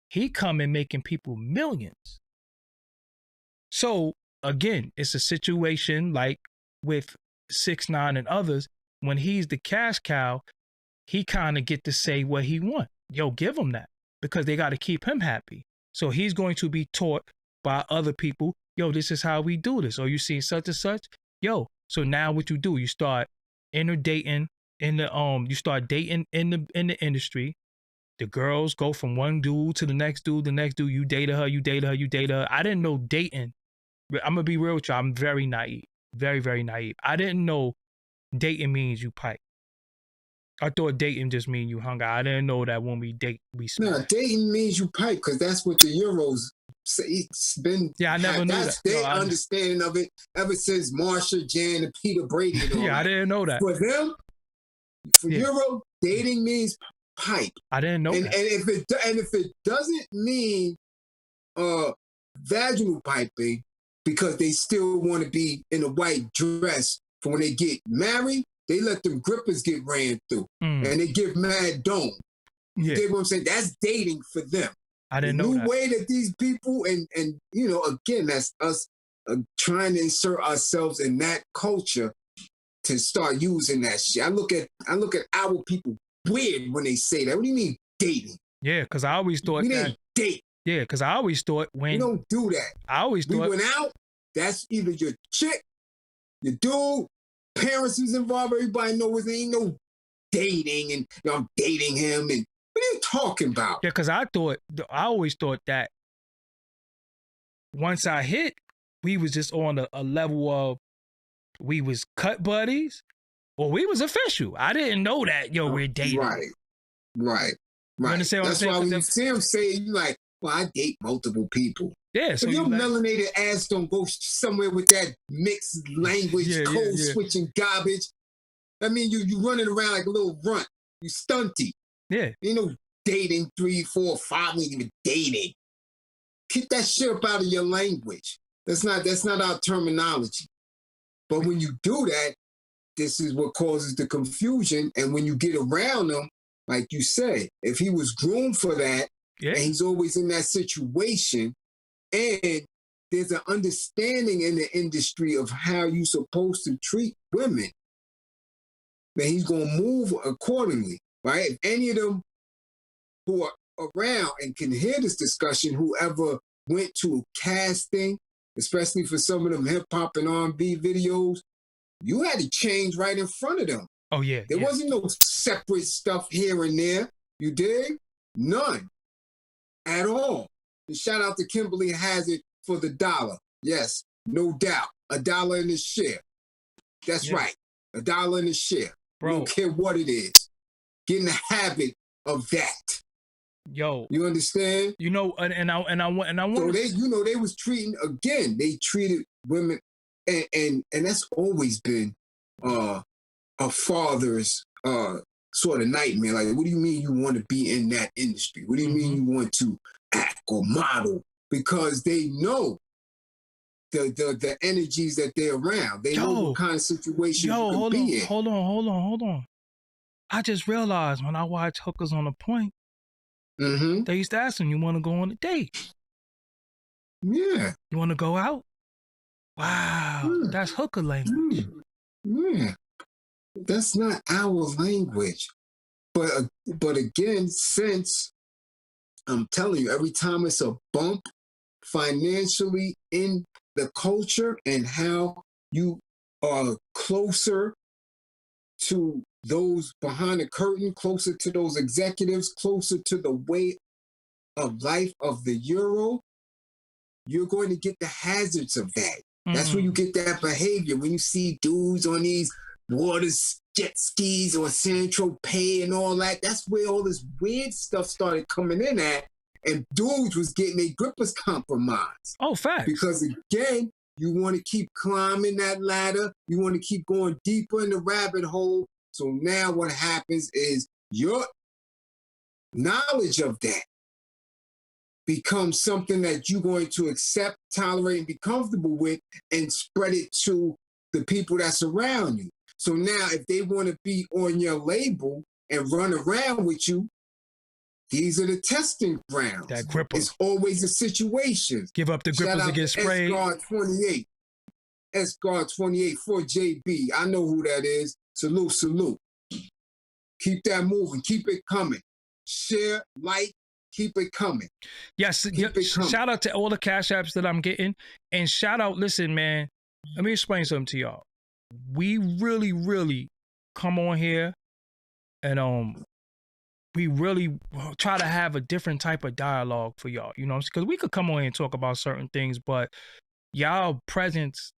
He coming making people millions. So again, it's a situation like with 6ix9ine and others. When he's the cash cow, he kind of get to say what he want. Give him that because they got to keep him happy. So he's going to be taught by other people, this is how we do this. Or you see such and such. So now what you do, you start dating in the you start dating in the industry. The girls go from one dude to the next dude, you dated her. I didn't know dating. I'm gonna be real with you. I'm very naive. Very, very naive. I didn't know dating means you pipe. I thought dating just mean you hung out. I didn't know that when we date, we smoke. No, dating means you pipe because that's what the Euros say. It's been. Yeah, I never knew that's that. Their understanding of it ever since Marsha, Jan, and Peter Brady. And I didn't know that. For them, Euro, dating means pipe. I didn't know that. And if it doesn't mean vaginal piping because they still want to be in a white dress for when they get married, they let them grippers get ran through and they give mad dome. Yeah. You get what I'm saying? That's dating for them. I didn't know that. The new way that these people, and again, that's us trying to insert ourselves in that culture to start using that shit. I look at our people weird when they say that. What do you mean dating? Yeah, because I always thought we didn't date. Yeah, because I always thought when... We don't do that. I always thought... We went out, that's either your chick, your dude, parents who's involved, everybody knows there ain't no dating and I'm dating him and what are you talking about? Yeah, because I always thought that once I hit, we was just on a level of we was cut buddies or we was official. I didn't know that, yo, we're dating. Right. You understand what I'm That's saying? why when you see him say, you like, well, I date multiple people. Yeah, so if your like, melanated ass don't go somewhere with that mixed language, code switching garbage, I mean, you running around like a little runt. You stunty. Yeah. You know, dating 3, 4, 5, ain't even dating. Keep that shit up out of your language. That's not our terminology. But when you do that, this is what causes the confusion. And when you get around them, like you said, if he was groomed for that, and he's always in that situation, and there's an understanding in the industry of how you're supposed to treat women, then he's going to move accordingly, right? If any of them who are around and can hear this discussion, whoever went to casting, especially for some of them hip-hop and R&B videos, you had to change right in front of them. Oh, yeah. There wasn't no separate stuff here and there. You dig? None. At all. And shout out to Kimberly Hazard for the $1. Yes, no doubt. $1 in a share. That's right. $1 in a share. Bro. Don't care what it is. Get in the habit of that. Yo. You understand? You know, and I want so they was treating, again, they treated women, and that's always been a father's sort of nightmare. Like, what do you mean you want to be in that industry? What do you mean you want to act or model? Because they know the energies that they're around. They know what kind of situations you can be in. Hold on. I just realized when I watch Hookers on the Point, they used to ask them, you want to go on a date? Yeah. You want to go out? Wow, that's hooker language. Yeah. That's not our language. But again, since I'm telling you, every time it's a bump financially in the culture and how you are closer to those behind the curtain, closer to those executives, closer to the way of life of the Euro, you're going to get the hazards of that. That's where you get that behavior. When you see dudes on these water jet skis or San Tropez and all that, that's where all this weird stuff started coming in at. And dudes was getting their grippers compromised. Oh, facts. Because again, you want to keep climbing that ladder. You want to keep going deeper in the rabbit hole. So now what happens is your knowledge of that becomes something that you're going to accept, tolerate, and be comfortable with, and spread it to the people that surround you. So now if they want to be on your label and run around with you, these are the testing grounds. That gripper. It's always a situation. Give up the grippers to get sprayed. S-Guard 28. S-Guard 28 for JB. I know who that is. Salute. Keep that moving. Keep it coming. Share, like, keep it coming. Yes. Shout out to all the cash apps that I'm getting. And shout out, listen, man, let me explain something to y'all. We really, really come on here and we really try to have a different type of dialogue for y'all, you know, because we could come on here and talk about certain things, but y'all presence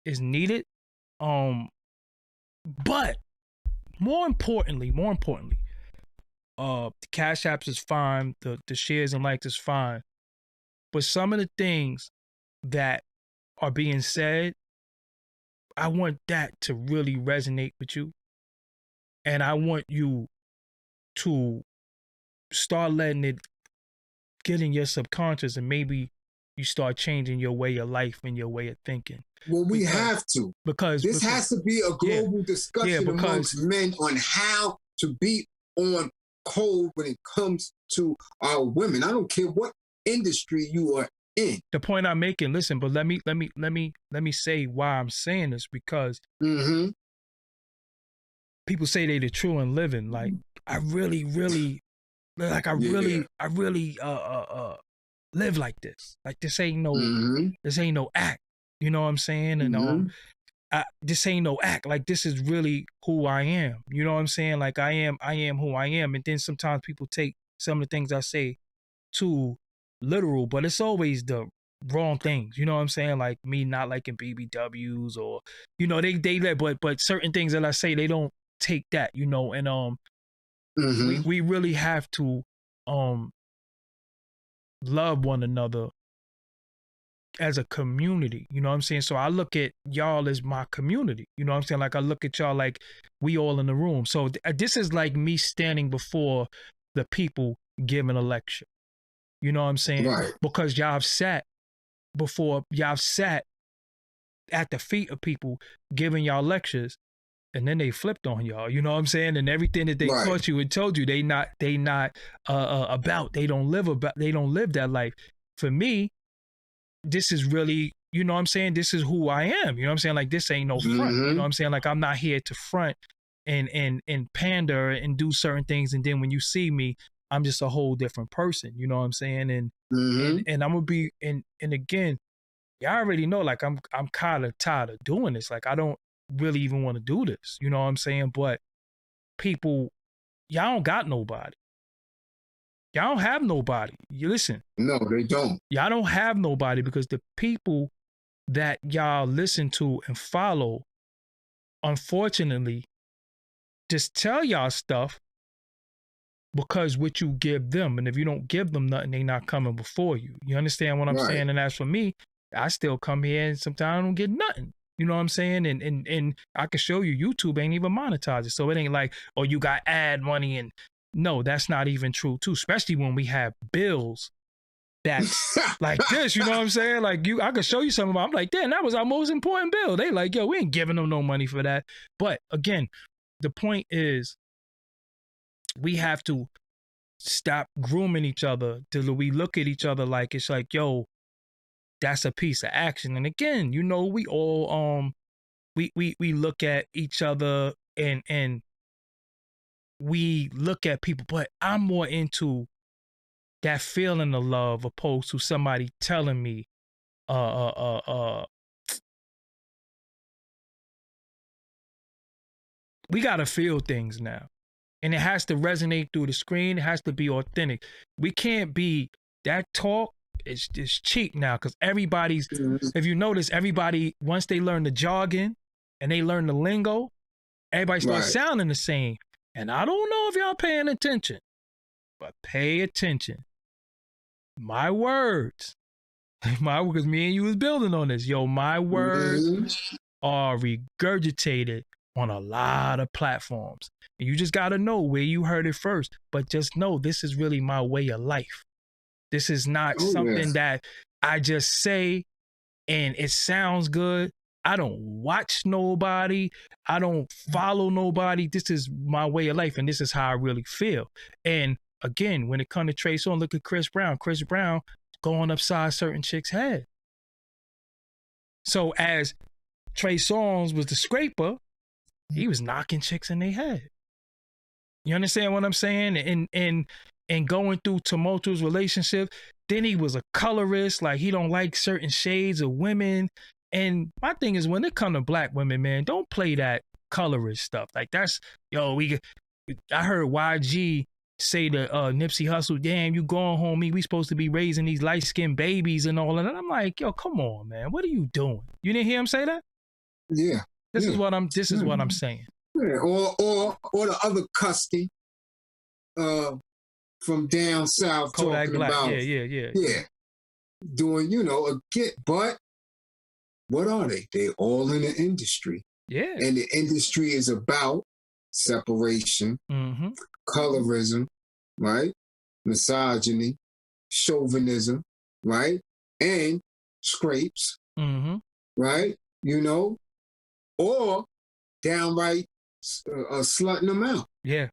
is needed. But more importantly, the cash apps is fine, the shares and likes is fine, but some of the things that are being said, I want that to really resonate with you, and I want you to start letting it get in your subconscious, and maybe you start changing your way of life and your way of thinking. Well, we have to. Because this has to be a global discussion amongst men on how to be on code when it comes to our women. I don't care what industry you are in. The point I'm making, listen, but let me say why I'm saying this, because people say they the true and living. Like, I really live like this. Like, this ain't no act. You know what I'm saying? And this ain't no act. Like, this is really who I am. You know what I'm saying? Like, I am who I am. And then sometimes people take some of the things I say too literal, but it's always the wrong things. You know what I'm saying? Like me not liking BBWs or, you know, they let, but certain things that I say, they don't take that, you know, and we really have to love one another as a community, you know what I'm saying? So I look at y'all as my community, you know what I'm saying? Like I look at y'all like we all in the room. So this is like me standing before the people giving a lecture, you know what I'm saying? Right. Because y'all have sat at the feet of people giving y'all lectures, and then they flipped on y'all, you know what I'm saying? And everything that they taught you and told you, they not about, they don't live that life. For me, this is really, you know what I'm saying? This is who I am. You know what I'm saying? Like this ain't no front. You know what I'm saying? Like I'm not here to front and pander and do certain things. And then when you see me, I'm just a whole different person. You know what I'm saying? And I'm gonna be and again, y'all already know, like I'm kind of tired of doing this. Like I don't really even want to do this. You know what I'm saying? But people, y'all don't got nobody. Y'all don't have nobody. You listen. No, they don't. Y'all don't have nobody because the people that y'all listen to and follow, unfortunately, just tell y'all stuff because what you give them. And if you don't give them nothing, they not coming before you. You understand what I'm saying? And as for me, I still come here and sometimes I don't get nothing. You know what I'm saying? And I can show you YouTube ain't even monetized it. So it ain't like, oh, you got ad money and no, that's not even true too, especially when we have bills that's like this, you know what I'm saying? Like I could show you some of them. I'm like, damn, that was our most important bill. They like, yo, we ain't giving them no money for that. But again, the point is we have to stop grooming each other till we look at each other like it's like, yo, that's a piece of action. And again, you know, we all we look at each other and we look at people, but I'm more into that feeling of love opposed to somebody telling me, we gotta feel things now. And it has to resonate through the screen. It has to be authentic. We can't be that talk is cheap now because everybody's, if you notice, everybody, once they learn the jargon and they learn the lingo, everybody starts sounding the same. And I don't know if y'all paying attention, but pay attention. My words, because me and you was building on this. Yo, my words are regurgitated on a lot of platforms. And you just got to know where you heard it first. But just know this is really my way of life. This is not something that I just say and it sounds good. I don't watch nobody. I don't follow nobody. This is my way of life, and this is how I really feel. And again, when it comes to Trey Songz, look at Chris Brown. Chris Brown going upside certain chicks' head. So as Trey Songz was the scraper, he was knocking chicks in their head. You understand what I'm saying? And going through tumultuous relationships. Then he was a colorist, like he don't like certain shades of women. And my thing is, when it come to black women, man, don't play that colorist stuff. Like that's, yo, I heard YG say to Nipsey Hussle, damn, you going homie, we supposed to be raising these light-skinned babies and all of that. I'm like, yo, come on, man, what are you doing? You didn't hear him say that? Yeah. This is what I'm saying. Yeah. Or the other cusky from down south Kodak talking Black. about Yeah. Doing, you know, but what are they? They all in the industry. Yeah. And the industry is about separation, colorism, right? Misogyny, chauvinism, right? And scrapes, right? You know, or downright slutting them out. Yeah.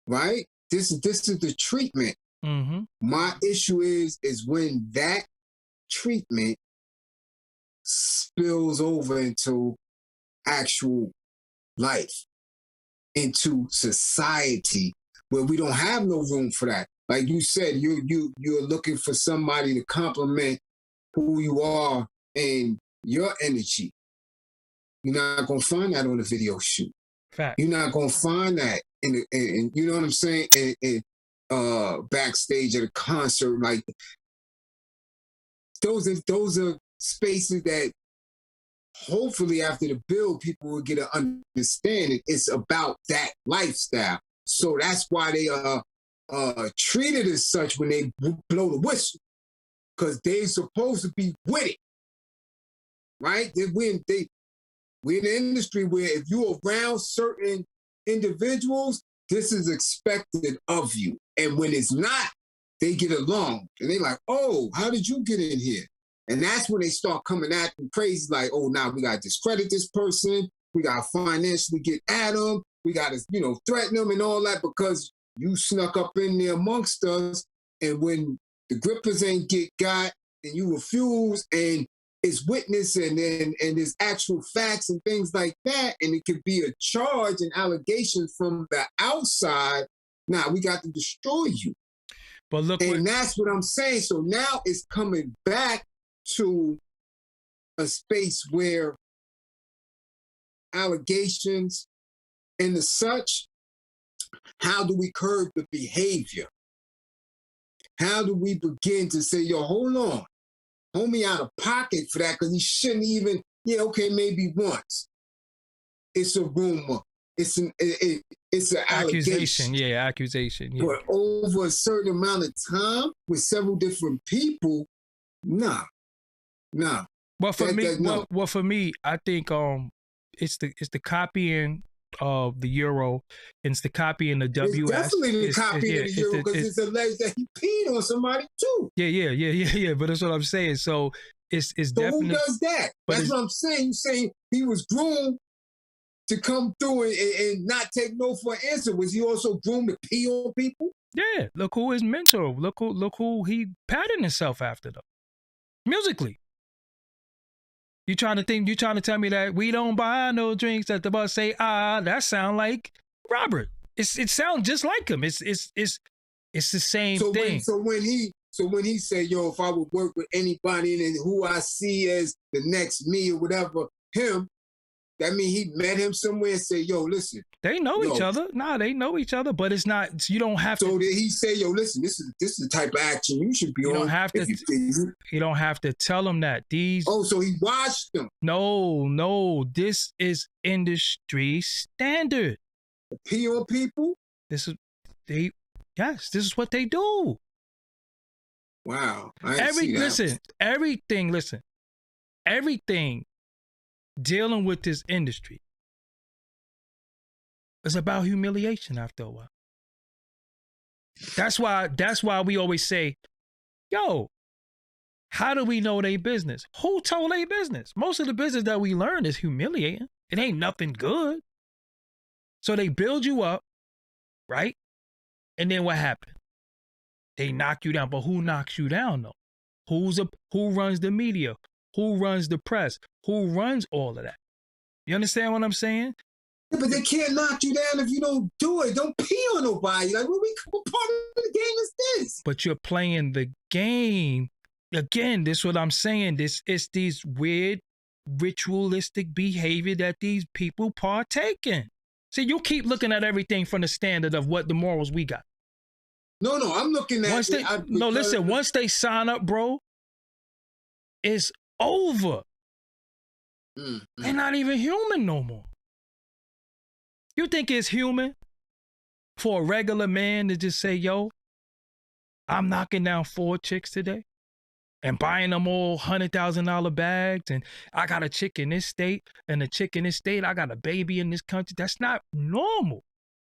Right? This is the treatment. My issue is when that treatment spills over into actual life, into society, where we don't have no room for that. Like you said, you're looking for somebody to compliment who you are and your energy. You're not gonna find that on a video shoot. Fact. You're not gonna find that in you know what I'm saying? In backstage at a concert. Like those are spaces that hopefully after the bill, people will get an understanding. It's about that lifestyle. So that's why they treat it as such when they blow the whistle, because they're supposed to be with it, right? We're in the industry where if you're around certain individuals, this is expected of you. And when it's not, they get along. And they're like, oh, how did you get in here? And that's when they start coming at them crazy, like, oh, now we got to discredit this person. We got to financially get at them. We got to, threaten them and all that because you snuck up in there amongst us. And when the grippers ain't got and you refuse and it's witness and there's actual facts and things like that, and it could be a charge and allegations from the outside, now we got to destroy you. But look, and that's what I'm saying. So now it's coming back to a space where allegations and the such, how do we curb the behavior? How do we begin to say, yo, hold on, hold me out of pocket for that, because he shouldn't even, okay, maybe once. It's a rumor. It's an accusation. Yeah, accusation. Yeah. But over a certain amount of time with several different people, nah. Well, for me, I think it's the copying of the Euro, and it's the copying the WS. It's definitely the copying of the Euro, because it's alleged that he peed on somebody too. Yeah. But that's what I'm saying. So it's definitely. Who does that? That's what I'm saying. You're saying he was groomed to come through and not take no for an answer. Was he also groomed to pee on people? Yeah. Look who his mentor. Look who he patterned himself after though. Musically. You trying to tell me that we don't buy no drinks at the bus say, that sound like Robert. It sounds just like him. It's the same thing. So when he said, yo, if I would work with anybody and who I see as the next me or whatever, him, that mean he met him somewhere and said, yo, listen. They know each other. Nah, they know each other, but it's not, you don't have to. So did he say, yo, listen, this is the type of action you should be on. You don't have to tell them that. So he watched them. No, this is industry standard. Pee on people? This is what they do. Wow. Everything dealing with this industry is about humiliation after a while. That's why we always say, yo, how do we know they business? Who told they business? Most of the business that we learn is humiliating. It ain't nothing good. So they build you up, right? And then what happened? They knock you down. But who knocks you down though? Who runs the media? Who runs the press? Who runs all of that? You understand what I'm saying? Yeah, but they can't knock you down if you don't do it. Don't pee on nobody. Like, what part of the game is this? But you're playing the game. Again, this is what I'm saying. It's these weird ritualistic behavior that these people partake in. See, you keep looking at everything from the standard of what the morals we got. No, I'm looking at once they sign up, bro, it's over. Mm-hmm. They're not even human no more. You think it's human for a regular man to just say, yo, I'm knocking down 4 chicks today and buying them all $100,000 bags, and I got a chick in this state and a chick in this state, I got a baby in this country. That's not normal.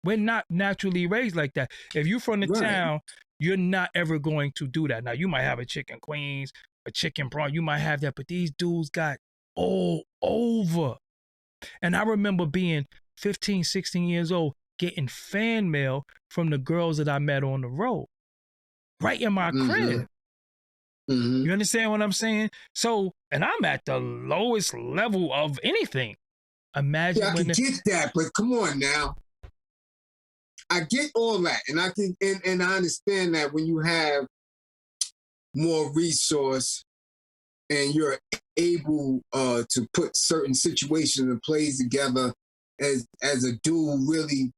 We're not naturally raised like that. If you're from the town, you're not ever going to do that. Now, you might have a chick in Queens, a chick in Bronx, you might have that, but these dudes got all over. And I remember being 15, 16 years old, getting fan mail from the girls that I met on the road, right in my crib. Mm-hmm. You understand what I'm saying? So, and I'm at the lowest level of anything. Imagine I can get that, but come on now. I get all that, and I can, and I understand that when you have more resource and you're able to put certain situations and plays together as a dude really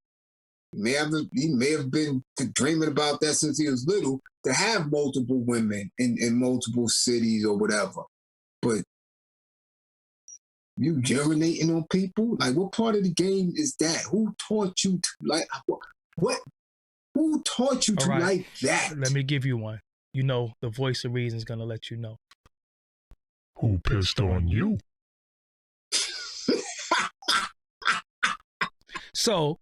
He may have been dreaming about that since he was little, to have multiple women in multiple cities or whatever. But you urinating on people? Like, what part of the game is that? Who taught you to like what? Who taught you to like that? Let me give you one. You know, the voice of reason is gonna let you know. Who pissed on you? So.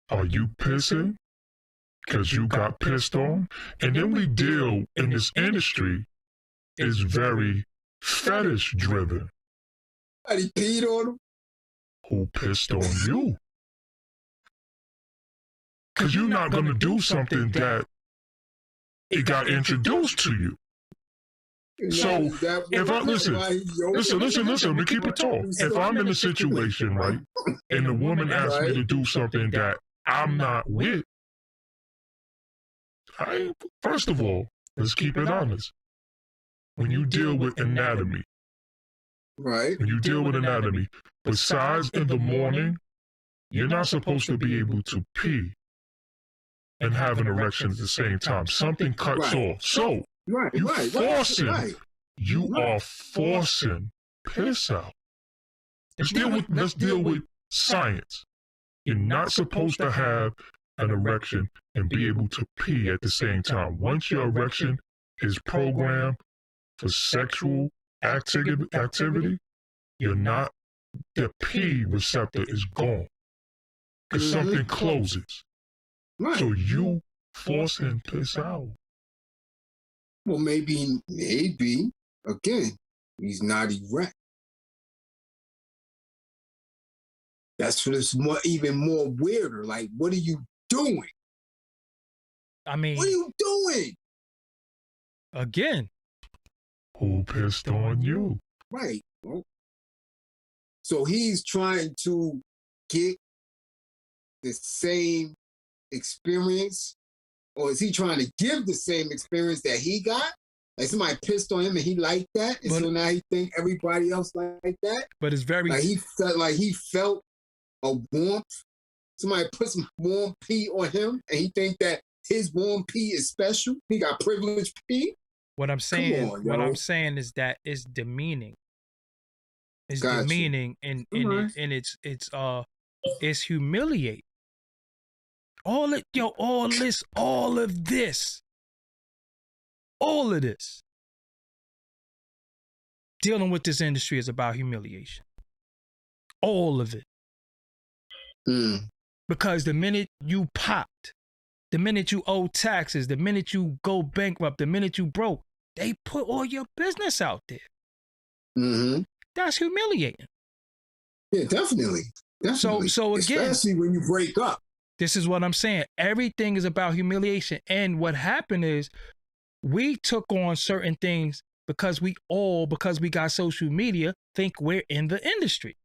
Are you pissing? Because you got pissed on? And then we deal in this industry is very fetish driven. And he peed on him? Who pissed on you? Because you're not going to do something that it got introduced to you. So, if I listen, we keep it talk. If I'm in a situation, right, and the woman asks me to do something that I'm not with, first of all, let's keep it honest. When you deal with anatomy, right? When you deal with anatomy, besides in the morning, you're not supposed to be able to pee and have an erection at the same time. Something cuts off. So, you are forcing piss out. Let's deal with science. You're not supposed to have an erection and be able to pee at the same time. Once your erection is programmed for sexual activity, the pee receptor is gone. Because something closes. Right. So you forcing piss out. Well, maybe, again, he's not erect. That's what it's even more weirder. Like, what are you doing? I mean, what are you doing? Again. Who pissed on you? Right. Well, so he's trying to get the same experience, or is he trying to give the same experience that he got? Like somebody pissed on him and he liked that, and so now he think everybody else like that. But it's very like he felt a warmth. Somebody put some warm pee on him, and he think that his warm pee is special. He got privileged pee. What I'm saying is that it's demeaning. It's demeaning, and it's humiliating. All of this dealing with this industry is about humiliation. All of it. Because the minute you popped, the minute you owe taxes, the minute you go bankrupt, the minute you broke, they put all your business out there. That's humiliating. Yeah, definitely. So again, especially when you break up. This is what I'm saying. Everything is about humiliation. And what happened is we took on certain things because we got social media, think we're in the industry.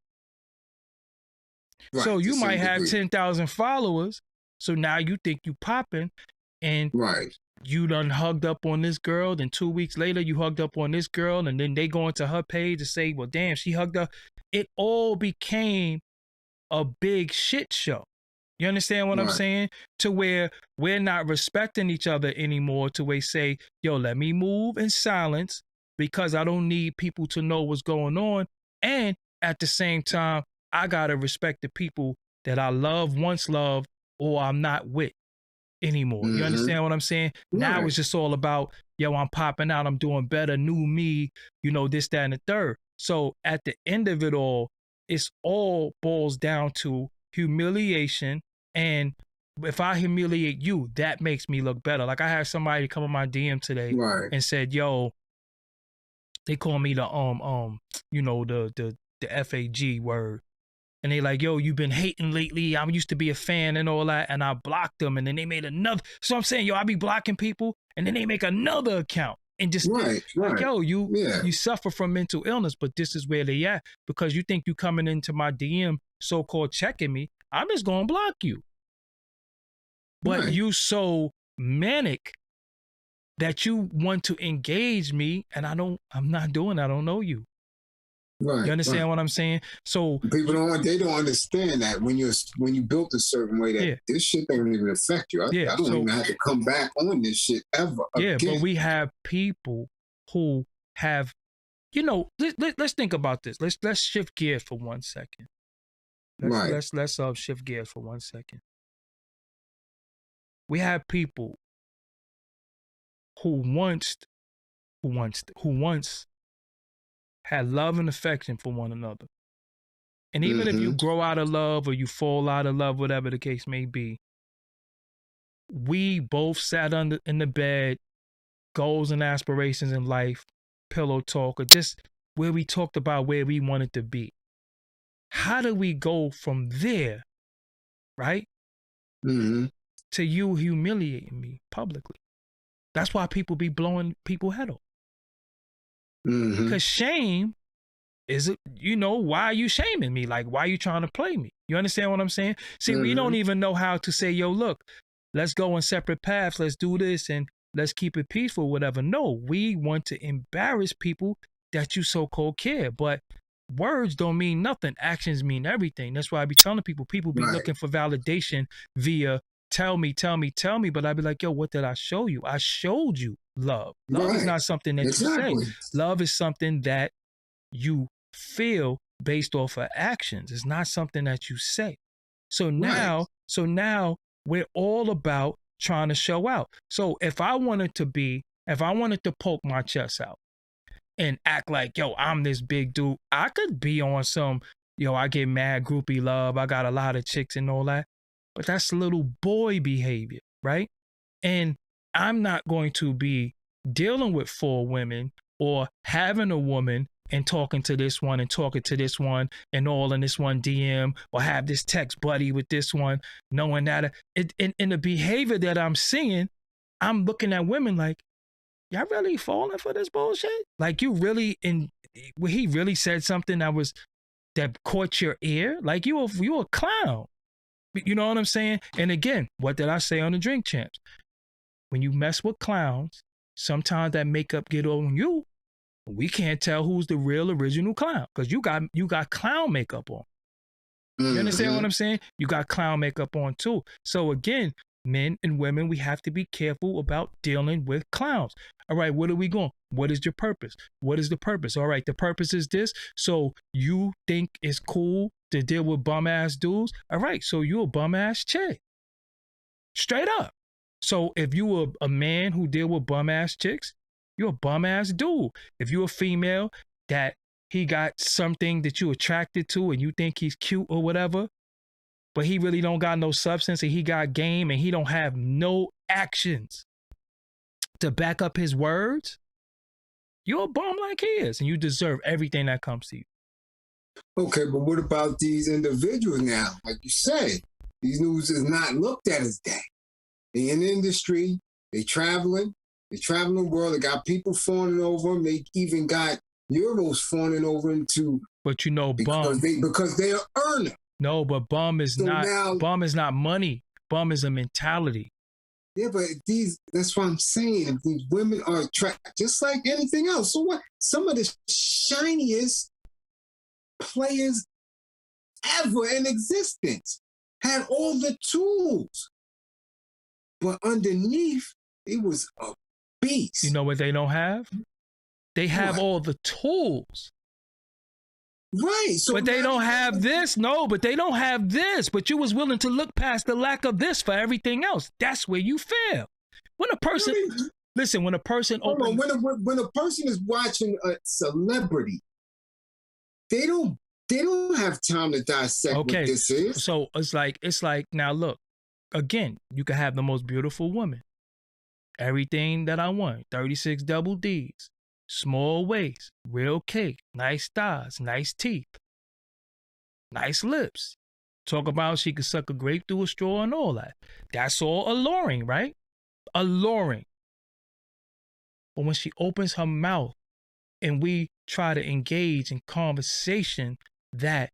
Right, so you might have 10,000 followers. So now you think you popping, and you done hugged up on this girl. Then 2 weeks later, you hugged up on this girl, and then they go into her page and say, well, damn, she hugged up. It all became a big shit show. You understand what I'm saying? To where we're not respecting each other anymore, to where say, yo, let me move in silence because I don't need people to know what's going on. And at the same time, I got to respect the people that I once loved, or I'm not with anymore. You understand what I'm saying? Now it's just all about, yo, I'm popping out, I'm doing better, new me, this, that, and the third. So at the end of it all, it's all boils down to humiliation. And if I humiliate you, that makes me look better. Like I had somebody come on my DM today and said, yo, they call me the FAG word. And they like, yo, you've been hating lately. I used to be a fan and all that. And I blocked them. And then they made another. So I'm saying, yo, I be blocking people. And then they make another account. And just like, yo, you suffer from mental illness, but this is where they at. Because you think you coming into my DM, so-called checking me, I'm just going to block you. But you so manic that you want to engage me. And I'm not doing that. I don't know you. Right. You understand what I'm saying? So people don't understand that when you built a certain way that this shit don't even affect you. I don't even have to come back on this shit ever again. But we have people who have, you know, let's think about this. Let's shift gears for 1 second. Let's shift gears for 1 second. We have people who once had love and affection for one another. And even if you grow out of love or you fall out of love, whatever the case may be, we both sat in the bed, goals and aspirations in life, pillow talk, or just where we talked about where we wanted to be. How do we go from there, right? To you humiliating me publicly? That's why people be blowing people head off. Because shame is, you know, why are you shaming me? Like, why are you trying to play me? You understand what I'm saying? See, we don't even know how to say, yo, look, let's go in separate paths. Let's do this and let's keep it peaceful, whatever. No, we want to embarrass people that you so-called care. But words don't mean nothing. Actions mean everything. That's why I be telling people be looking for validation via tell me. But I'd be like, yo, what did I show you? I showed you love. Love is not something that you say. Love is something that you feel based off of actions. It's not something that you say. So now we're all about trying to show out. So if I wanted to poke my chest out and act like, yo, I'm this big dude, I could be on some, yo, I get mad groupie love, I got a lot of chicks and all that. But that's little boy behavior, right? And I'm not going to be dealing with 4 women or having a woman and talking to this one and talking to this one and all in this one DM, or have this text buddy with this one, knowing that in the behavior that I'm seeing, I'm looking at women like, y'all really falling for this bullshit? Like, you really, he really said something that caught your ear? Like, you a clown. You know what I'm saying? And again, what did I say on the Drink Champs? When you mess with clowns, sometimes that makeup get on you. We can't tell who's the real original clown because you got clown makeup on. You understand what I'm saying? You got clown makeup on too. So again, men and women, we have to be careful about dealing with clowns. All right, what are we going? What is your purpose? What is the purpose? All right, the purpose is this. So you think it's cool to deal with bum ass dudes? All right, so you a bum ass chick. Straight up. So if you were a man who deal with bum ass chicks, you're a bum ass dude. If you're a female that he got something that you attracted to and you think he's cute or whatever, but he really don't got no substance and he got game and he don't have no actions to back up his words, you're a bum like he is, and you deserve everything that comes to you. Okay, but what about these individuals now? Like you said, these news is not looked at as that. They in the industry, they traveling the world, they got people fawning over them, they even got Euros fawning over them too. But you know, because they're an earner. No, but bum is not money. Bum is a mentality. Yeah, but that's what I'm saying. If these women are attracted, just like anything else. So what? Some of the shiniest players ever in existence had all the tools. But underneath, it was a beast. You know what they don't have? They have all the tools. Right. So but they don't have this. No, but they don't have this. But you was willing to look past the lack of this for everything else. That's where you fail. When a person, listen, when a person when a person is watching a celebrity, they don't have time to dissect what this is. So it's like now look, again, you can have the most beautiful woman. Everything that I want, 36 double Ds. Small waist, real cake, nice thighs, nice teeth, nice lips. Talk about she could suck a grape through a straw and all that. That's all alluring, right? Alluring. But when she opens her mouth and we try to engage in conversation, that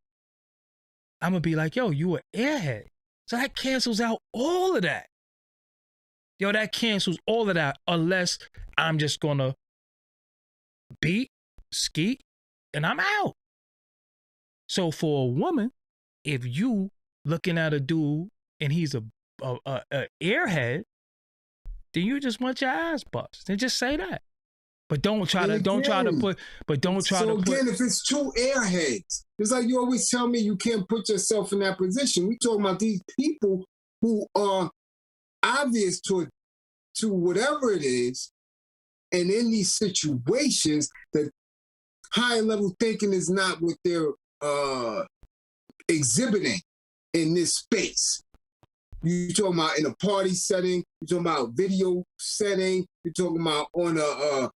I'm going to be like, yo, you an airhead. So that cancels out all of that. Yo, that cancels all of that unless I'm just going to beat, skeet, and I'm out. So for a woman, if you looking at a dude and he's a airhead, then you just want your ass bust. Then just say that. But don't try to put. So again, if it's two airheads, it's like you always tell me you can't put yourself in that position. We talking about these people who are obvious to whatever it is, and in these situations, the higher level thinking is not what they're exhibiting in this space. You talking about in a party setting, you talking about video setting, you talking about on a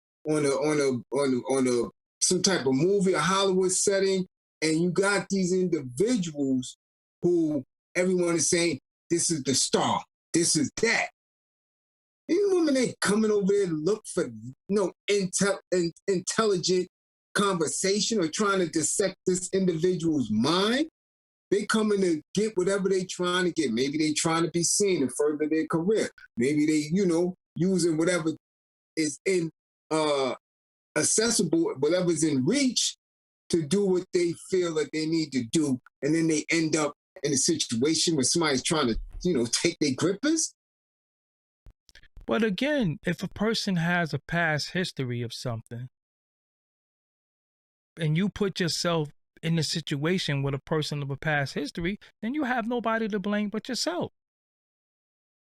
some type of movie, a Hollywood setting, and you got these individuals who everyone is saying, this is the star, this is that. These women ain't coming over there to look for intelligent conversation or trying to dissect this individual's mind. They coming to get whatever they trying to get. Maybe they trying to be seen and further their career. Maybe they, using whatever is in accessible, whatever's in reach to do what they feel like they need to do. And then they end up in a situation where somebody's trying to, take their grippers. But again, if a person has a past history of something and you put yourself in a situation with a person of a past history, then you have nobody to blame but yourself.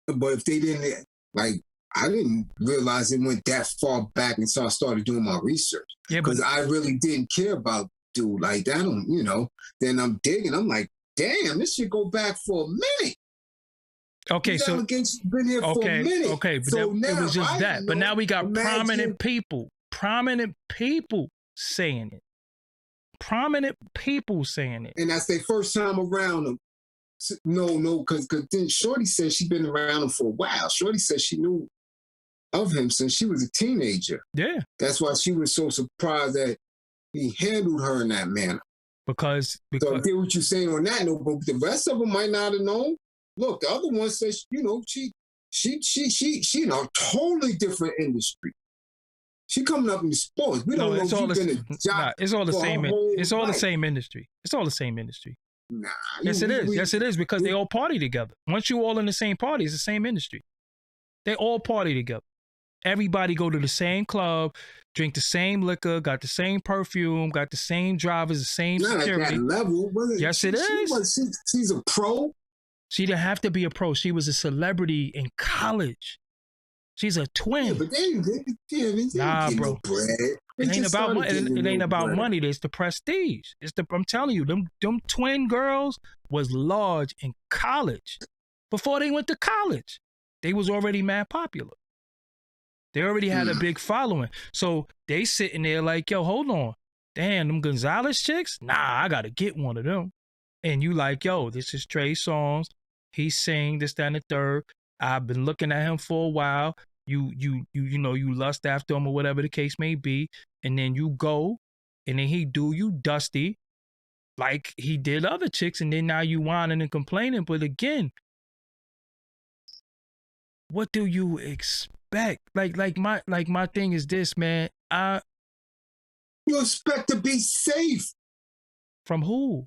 But if they didn't, I didn't realize it went that far back until I started doing my research. Yeah, because I really didn't care about dude like that. Then I'm digging. I'm like, damn, this should go back for a minute. Okay, so been here for a minute. Okay, but so it was just that. But now we got prominent people saying it. Prominent people saying it. And that's their first time around them. No, because then Shorty said she'd been around him for a while. Shorty said she knew of him since she was a teenager. Yeah. That's why she was so surprised that he handled her in that manner. Because so I get what you're saying on that note, but the rest of them might not have known. Look, the other one says, she in a totally different industry. She coming up in sports. We don't know if she's been a job. It's all the same. It's all the same industry. It's all the same industry. Nah. Yes, it is. Yes, it is because they all party together. Once you all in the same party, it's the same industry. They all party together. Everybody go to the same club, drink the same liquor, got the same perfume, got the same drivers, the same security. Not at that level. Yes, it is. She's a pro. She didn't have to be a pro. She was a celebrity in college. She's a twin. Yeah, but they nah, bro. It ain't about money. It ain't about money. It's the prestige. I'm telling you, them twin girls was large in college. Before they went to college, they was already mad popular. They already had a big following. So they sitting there like, yo, hold on. Damn, them Gonzalez chicks? Nah, I gotta get one of them. And you like, yo, this is Trey Songz. He sing this, that, and the third. I've been looking at him for a while. You lust after him or whatever the case may be. And then you go and then he do you dusty like he did other chicks. And then now you whining and complaining. But again, what do you expect? Like my thing is this, man. You expect to be safe. From who?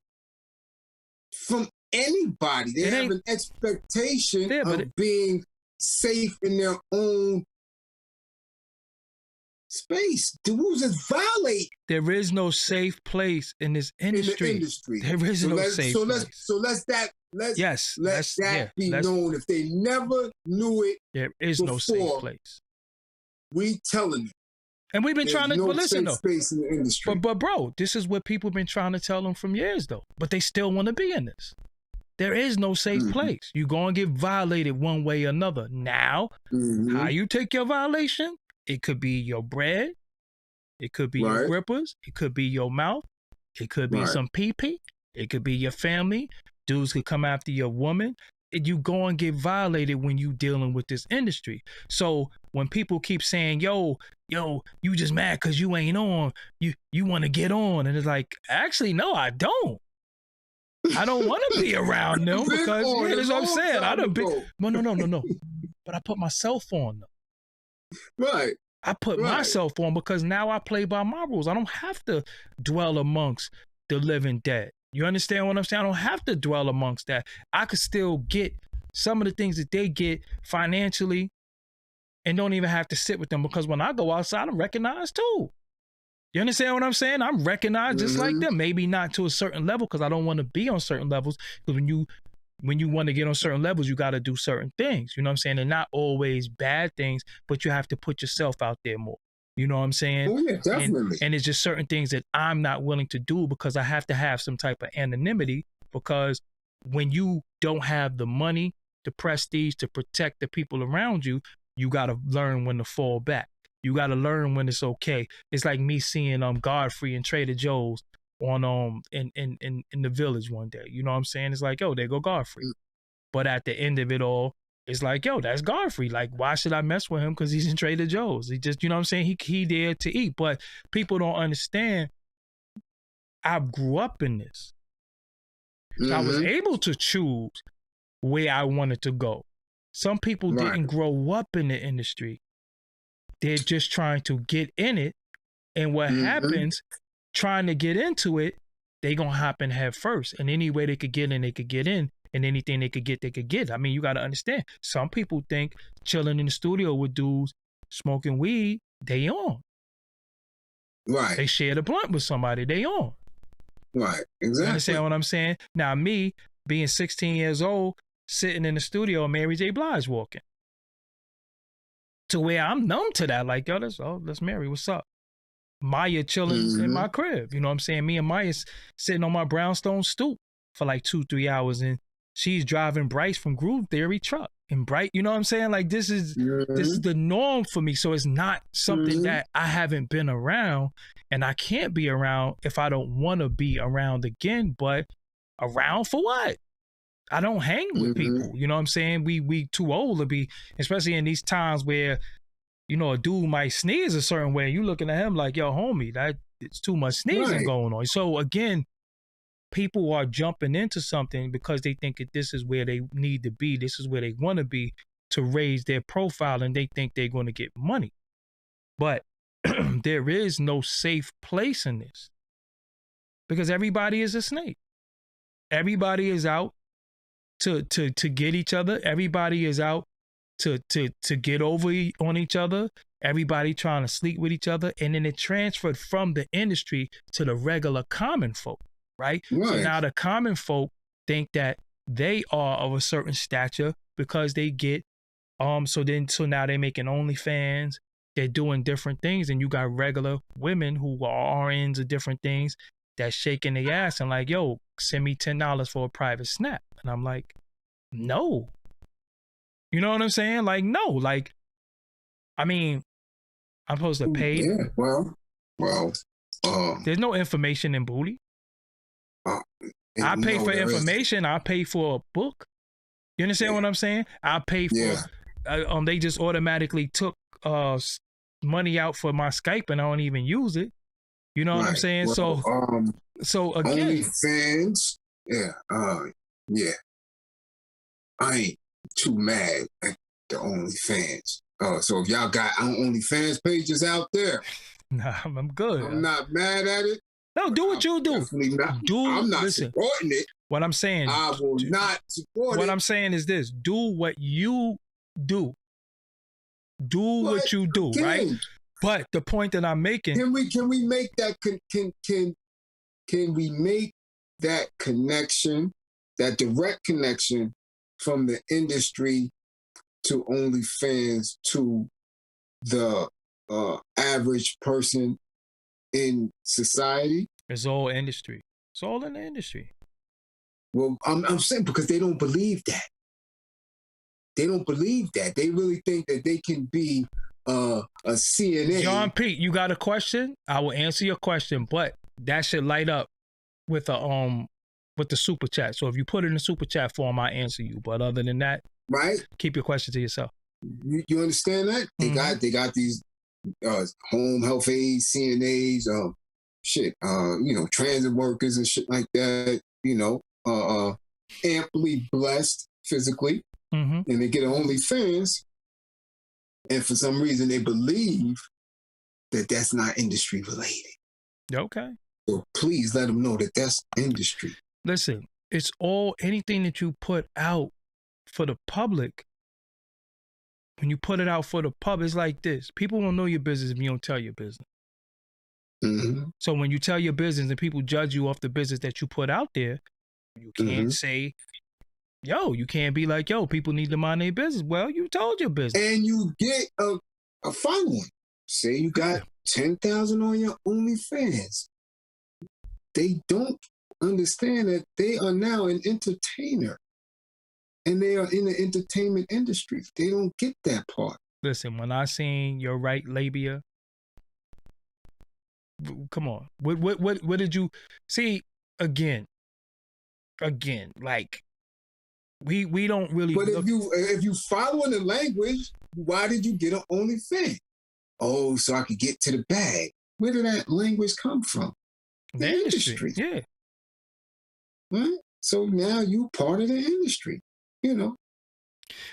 From anybody. They have an expectation of being safe in their own space. Dudes just violate. There is no safe place in this industry. In the industry. There is no safe place. Let that be known. If they never knew it, there is no safe place. We telling them. And we've been trying to, but listen though. Space in the industry. But bro, this is what people have been trying to tell them from years though. But they still want to be in this. There is no safe place. You're going to get violated one way or another. Now, how you take your violation, it could be your bread. It could be your grippers. It could be your mouth. It could be some pee-pee. It could be your family. Dudes could come after your woman. You go and get violated when you dealing with this industry. So when people keep saying, yo, you just mad because you ain't on. You want to get on. And it's like, actually, no, I don't. I don't want to be around them because that's what I'm saying. I done been no. But I put myself on them. Right. I put myself on because now I play by my rules. I don't have to dwell amongst the living dead. You understand what I'm saying? I don't have to dwell amongst that. I could still get some of the things that they get financially and don't even have to sit with them, because when I go outside, I'm recognized too. You understand what I'm saying? I'm recognized just like them. Maybe not to a certain level, because I don't want to be on certain levels. Because when you want to get on certain levels, you got to do certain things. You know what I'm saying? They're not always bad things, but you have to put yourself out there more. You know what I'm saying? Oh, yeah, definitely. And it's just certain things that I'm not willing to do, because I have to have some type of anonymity, because when you don't have the money, the prestige to protect the people around you, you got to learn when to fall back. You got to learn when it's okay. It's like me seeing Godfrey and Trader Joe's on in the village one day. You know what I'm saying? It's like, yo, there go Godfrey. But at the end of it all, it's like, yo, that's Godfrey. Like, why should I mess with him? Because he's in Trader Joe's. He just, you know what I'm saying? He there to eat. But people don't understand. I grew up in this. So I was able to choose where I wanted to go. Some people didn't grow up in the industry. They're just trying to get in it. And what happens, trying to get into it, they going to hop in head first. And any way they could get in, they could get in. And anything they could get, they could get. I mean, you got to understand. Some people think chilling in the studio with dudes, smoking weed, they on. Right. They share the blunt with somebody, they on. Right, exactly. You understand what I'm saying? Now, me, being 16 years old, sitting in the studio, Mary J. Blige walking. To where I'm numb to that. Like, yo, that's Mary, what's up? Maya chilling in my crib. You know what I'm saying? Me and Maya sitting on my brownstone stoop for like 2-3 hours, and she's driving Bryce from Groove Theory truck. And Bright, you know what I'm saying? Like, this is the norm for me. So it's not something that I haven't been around, and I can't be around if I don't want to be around again. But around for what? I don't hang with people. You know what I'm saying? We too old to be, especially in these times where, you know, a dude might sneeze a certain way. You looking at him like, yo, homie, it's too much sneezing going on. So again, people are jumping into something because they think that this is where they need to be. This is where they want to be to raise their profile, and they think they're going to get money. But there is no safe place in this, because everybody is a snake. Everybody is out to get each other. Everybody is out to get over on each other. Everybody trying to sleep with each other. And then it transferred from the industry to the regular common folk, right? So now the common folk think that they are of a certain stature because they get, so now they're making OnlyFans. They're doing different things. And you got regular women who are RNs of different things that's shaking their ass and like, yo, send me $10 for a private snap. And I'm like, no. You know what I'm saying? Like, no. Like, I mean, I'm supposed to pay. Yeah, well. There's no information in booty. I pay for information. I pay for a book. You understand what I'm saying? I pay for, they just automatically took money out for my Skype and I don't even use it. You know what I'm saying? Well, so again, OnlyFans, I ain't too mad at the OnlyFans. So if y'all got OnlyFans pages out there, nah, I'm good. I'm not mad at it. No, do what you do. I'm not supporting it. What I'm saying, I will not support it. What I'm saying is this: do what you do. Do what you do, right? But the point that I'm making, can we make that can we make that connection, that direct connection from the industry to OnlyFans to the average person in society? It's all industry. It's all in the industry. Well, I'm saying because they don't believe that. They don't believe that. They really think that they can be a CNN. John Pete, you got a question? I will answer your question, but that should light up with the super chat. So if you put it in the super chat form, I answer you. But other than that, keep your question to yourself. You understand that? They got these home health aides, CNAs, transit workers and shit like that, amply blessed physically. And they get OnlyFans, and for some reason they believe that that's not industry related. Okay. So please let them know that that's industry. Listen, it's all anything that you put out for the public. When you put it out for the public, it's like this. People won't know your business if you don't tell your business. Mm-hmm. So when you tell your business and people judge you off the business that you put out there, you can't say, yo, you can't be like, yo, people need to mind their business. Well, you told your business. And you get a following. Say you got 10,000 on your OnlyFans. They don't understand that they are now an entertainer. And they are in the entertainment industry. They don't get that part. Listen, when I seen your right labia, come on. What did you see? Again, like we don't really. But if you following the language, why did you get an OnlyFans? Oh, so I could get to the bag. Where did that language come from? The industry. Yeah. Right? So now you part of the industry. You know.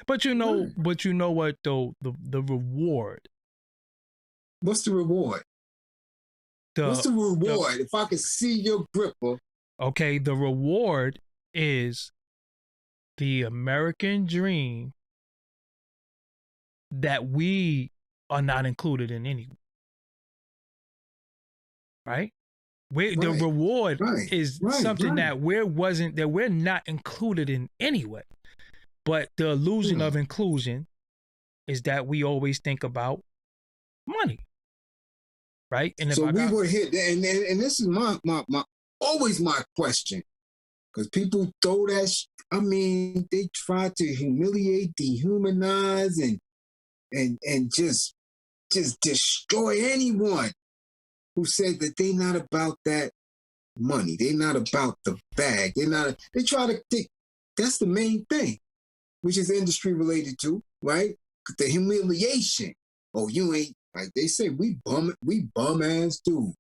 But you know what though, the reward. What's the reward? What's the reward? If I could see your gripper. Okay, the reward is the American dream that we are not included in anyway. Right? The reward is something that we're not included in anyway. But the illusion of inclusion is that we always think about money, right? And if so we were hit, and this is my always my question, because people throw that. I mean, they try to humiliate, dehumanize, and just destroy anyone who says that they're not about that money. They're not about the bag. They try to think that's the main thing, which is industry related to, right? The humiliation. Oh, you ain't, like they say, we bum ass dudes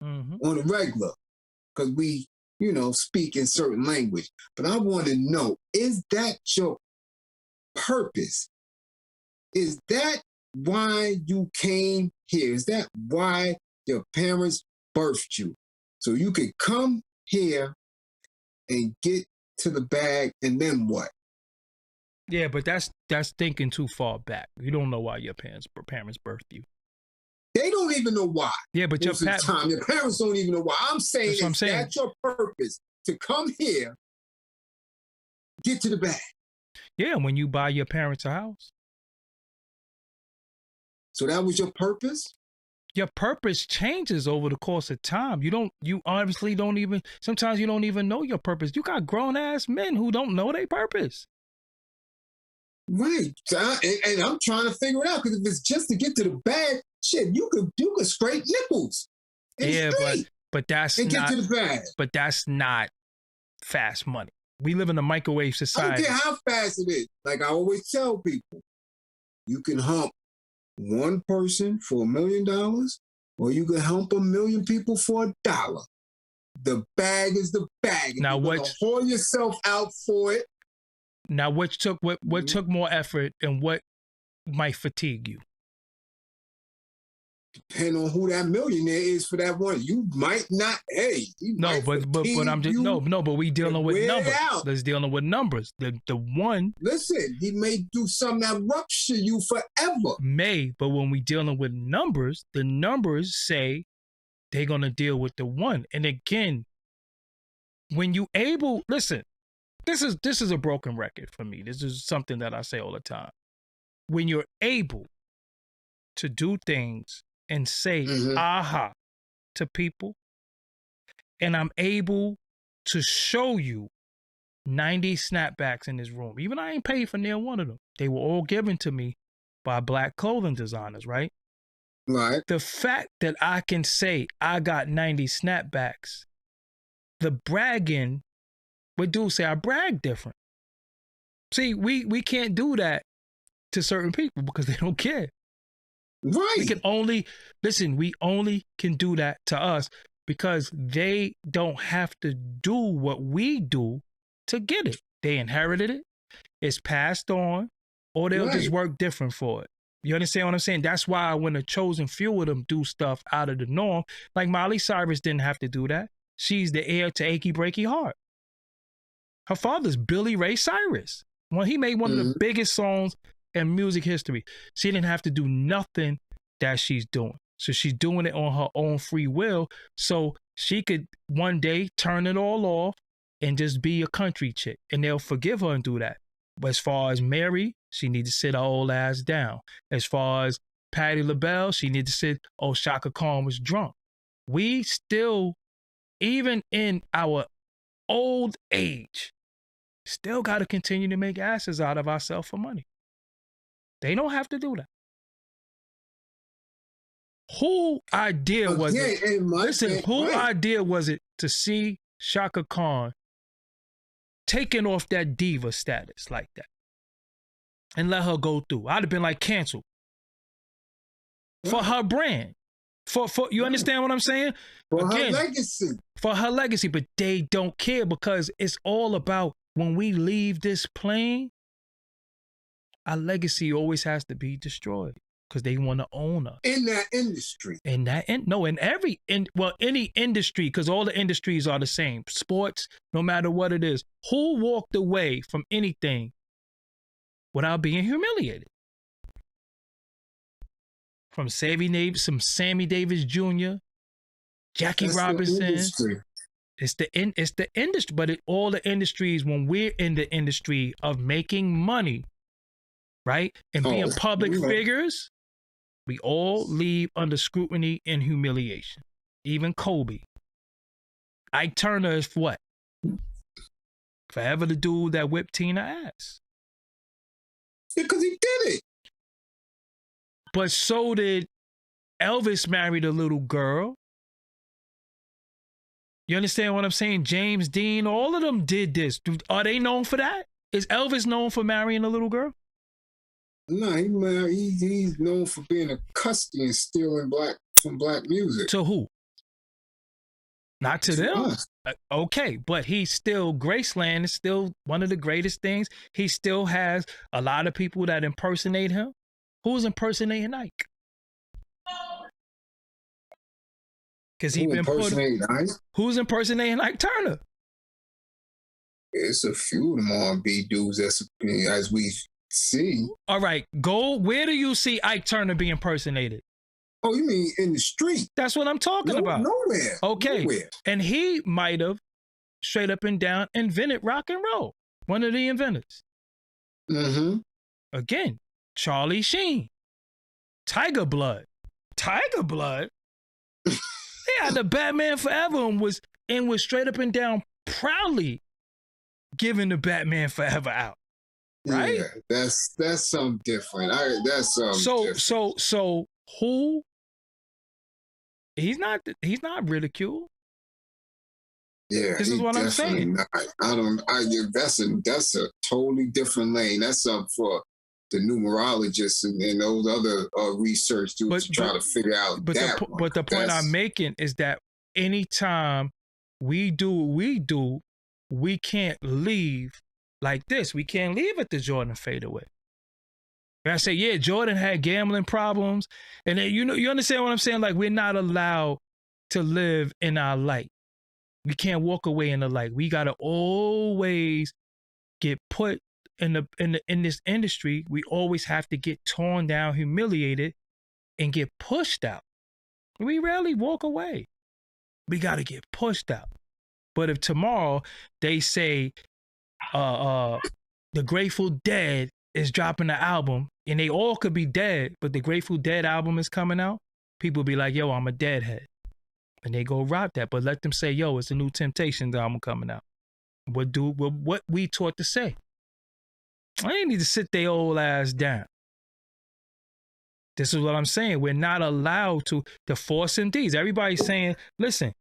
on the regular, because we, speak in certain language. But I want to know, is that your purpose? Is that why you came here? Is that why your parents birthed you? So you could come here and get to the bag, and then what? Yeah, but that's thinking too far back. You don't know why your parents birthed you. They don't even know why. Yeah, but your parents don't even know why. I'm saying that's your purpose, to come here, get to the bag. Yeah, when you buy your parents a house. So that was your purpose? Your purpose changes over the course of time. You obviously don't even, sometimes you don't even know your purpose. You got grown ass men who don't know their purpose. Right. And I'm trying to figure it out, because if it's just to get to the bag, shit, you could scrape nipples. Yeah, but that's and not, get to the bag. But that's not fast money. We live in a microwave society. I don't care how fast it is. Like I always tell people, you can hump one person for $1 million, or you can hump 1 million people for $1. The bag is the bag. Now what? Haul yourself out for it. Now, what took more effort, and what might fatigue you? Depending on who that millionaire is for that one, you might not. Hey, but I'm just but we dealing with numbers. Let's dealing with numbers. The one. Listen, he may do something that rupture you forever. But when we dealing with numbers, the numbers say they're gonna deal with the one. And again, when you able, listen. This is a broken record for me. This is something that I say all the time. When you're able to do things and say aha to people, and I'm able to show you 90 snapbacks in this room. Even I ain't paid for near one of them. They were all given to me by Black clothing designers, right? Right. The fact that I can say I got 90 snapbacks, the bragging, but dudes say I brag different. See, we can't do that to certain people because they don't care. Right. We only can do that to us because they don't have to do what we do to get it. They inherited it, it's passed on, or they'll just work different for it. You understand what I'm saying? That's why when a chosen few of them do stuff out of the norm, like Miley Cyrus didn't have to do that. She's the heir to Achy Breaky Heart. Her father's Billy Ray Cyrus. Well, he made one of the biggest songs in music history. She didn't have to do nothing that she's doing. So she's doing it on her own free will. So she could one day turn it all off and just be a country chick. And they'll forgive her and do that. But as far as Mary, she needs to sit her old ass down. As far as Patti LaBelle, she needs to sit, oh, Shaka Khan was drunk. We still, even in our old age, still got to continue to make asses out of ourselves for money. They don't have to do that. Who idea was it? Listen, who idea was it to see Shaka Khan taking off that diva status like that and let her go through? I'd have been like, cancel. For her brand. For you understand what I'm saying? For her legacy. For her legacy, but they don't care because it's all about when we leave this plane, our legacy always has to be destroyed because they want to own us. In that industry. In any industry, because all the industries are the same. Sports, no matter what it is. Who walked away from anything without being humiliated? From Sammy Davis Jr., Jackie Robinson. It's the industry, but all the industries, when we're in the industry of making money, right, and being public figures, we all leave under scrutiny and humiliation. Even Kobe. Ike Turner is what? Forever the dude that whipped Tina ass. Because he did it. But so did Elvis. Married a little girl. You understand what I'm saying? James Dean, all of them did this. Are they known for that? Is Elvis known for marrying a little girl? No, he's known for being a cussy and stealing from black music. To who? Not to them. Us. Okay, but he's still, Graceland is still one of the greatest things. He still has a lot of people that impersonate him. Who's impersonating Ike? Because he's been who's impersonating Ike Turner? It's a few of them R&B dudes as we see. All right, where do you see Ike Turner being impersonated? Oh, you mean in the street? That's what I'm talking about. Nowhere. Okay. Nowhere. And he might have straight up and down invented rock and roll. One of the inventors. Mm-hmm. Again, Charlie Sheen. Tiger Blood. Yeah, the Batman Forever and was straight up and down proudly giving the Batman Forever out. Right? Yeah, that's something different. That's something different. So who? He's not ridiculed. Yeah, this is what I'm saying. That's a totally different lane. That's something for the numerologists and those other research dudes to try to figure out that one. But the point I'm making is that anytime we do what we do, we can't leave like this. We can't leave at the Jordan fadeaway. I say, yeah, Jordan had gambling problems. And then, you understand what I'm saying? Like, we're not allowed to live in our light. We can't walk away in the light. We got to always get put in this industry. We always have to get torn down, humiliated, and get pushed out. We rarely walk away. We got to get pushed out. But if tomorrow they say the Grateful Dead is dropping an album, and they all could be dead, but the Grateful Dead album is coming out, people be like, yo, I'm a deadhead. And they go rock that. But let them say, yo, it's a new Temptations album coming out. What we taught to say. I ain't need to sit their old ass down. This is what I'm saying. We're not allowed to force MDs. Everybody's saying, listen,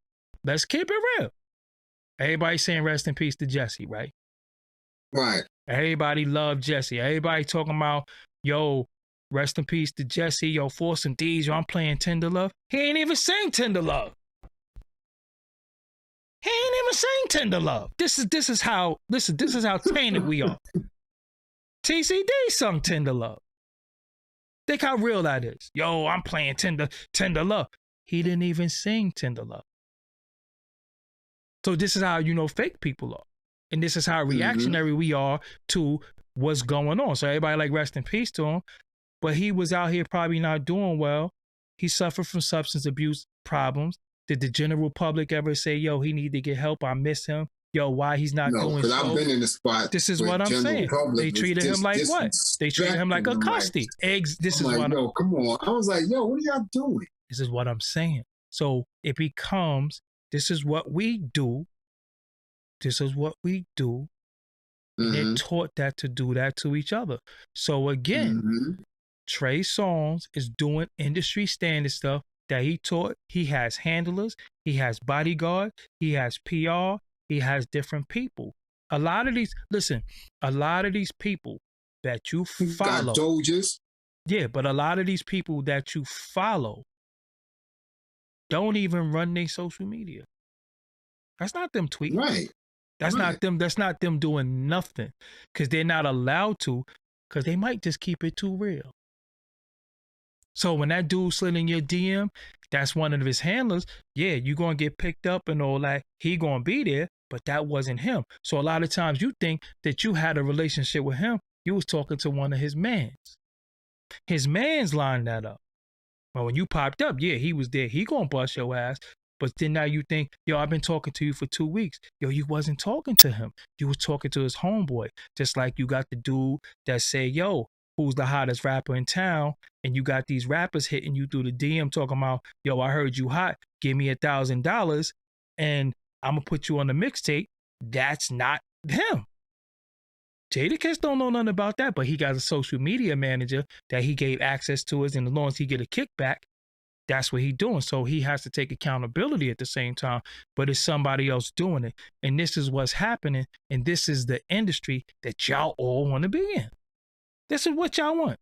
let's keep it real. Everybody's saying rest in peace to Jesse, right? Right. Everybody loved Jesse. Everybody talking about, yo, rest in peace to Jesse. Yo, Force and D's. Yo, I'm playing Tender Love. He ain't even sing Tender Love. He ain't even sing Tender Love. This is how tainted we are. TCD sung Tender Love. Think how real that is. Yo, I'm playing Tender Love. He didn't even sing Tender Love. So this is how fake people are. And this is how reactionary we are to what's going on. So everybody like rest in peace to him. But he was out here probably not doing well. He suffered from substance abuse problems. Did the general public ever say, yo, he need to get help? I miss him. Yo, why he's not doing so? No, because I've been in the spot. This is what I'm saying. They treated him like what? They treated him like a custody. Eggs. This is what. Yo, come on. I was like, yo, what are y'all doing? This is what I'm saying. So it becomes, this is what we do. This is what we do. They're taught that to do that to each other. So again, Trey Songz is doing industry standard stuff that he taught. He has handlers, he has bodyguard, he has PR, he has different people. A lot of these people that you follow. Got Doges. Yeah, but a lot of these people that you follow don't even run their social media. That's not them tweeting. Right. That's not them. That's not them doing nothing because they're not allowed to, because they might just keep it too real. So when that dude slid in your DM, that's one of his handlers. Yeah, you're going to get picked up and all that. He going to be there, but that wasn't him. So a lot of times you think that you had a relationship with him. You was talking to one of his mans. His mans lined that up. But when you popped up, yeah, he was there. He going to bust your ass. But then now you think, yo, I've been talking to you for 2 weeks. Yo, you wasn't talking to him. You was talking to his homeboy. Just like you got the dude that say, yo, who's the hottest rapper in town? And you got these rappers hitting you through the DM talking about, yo, I heard you hot. Give me $1,000 and I'm going to put you on the mixtape. That's not him. Jadakiss don't know nothing about that, but he got a social media manager that he gave access to us. And as long as he get a kickback, that's what he's doing. So he has to take accountability at the same time, but it's somebody else doing it. And this is what's happening. And this is the industry that y'all all want to be in. This is what y'all want.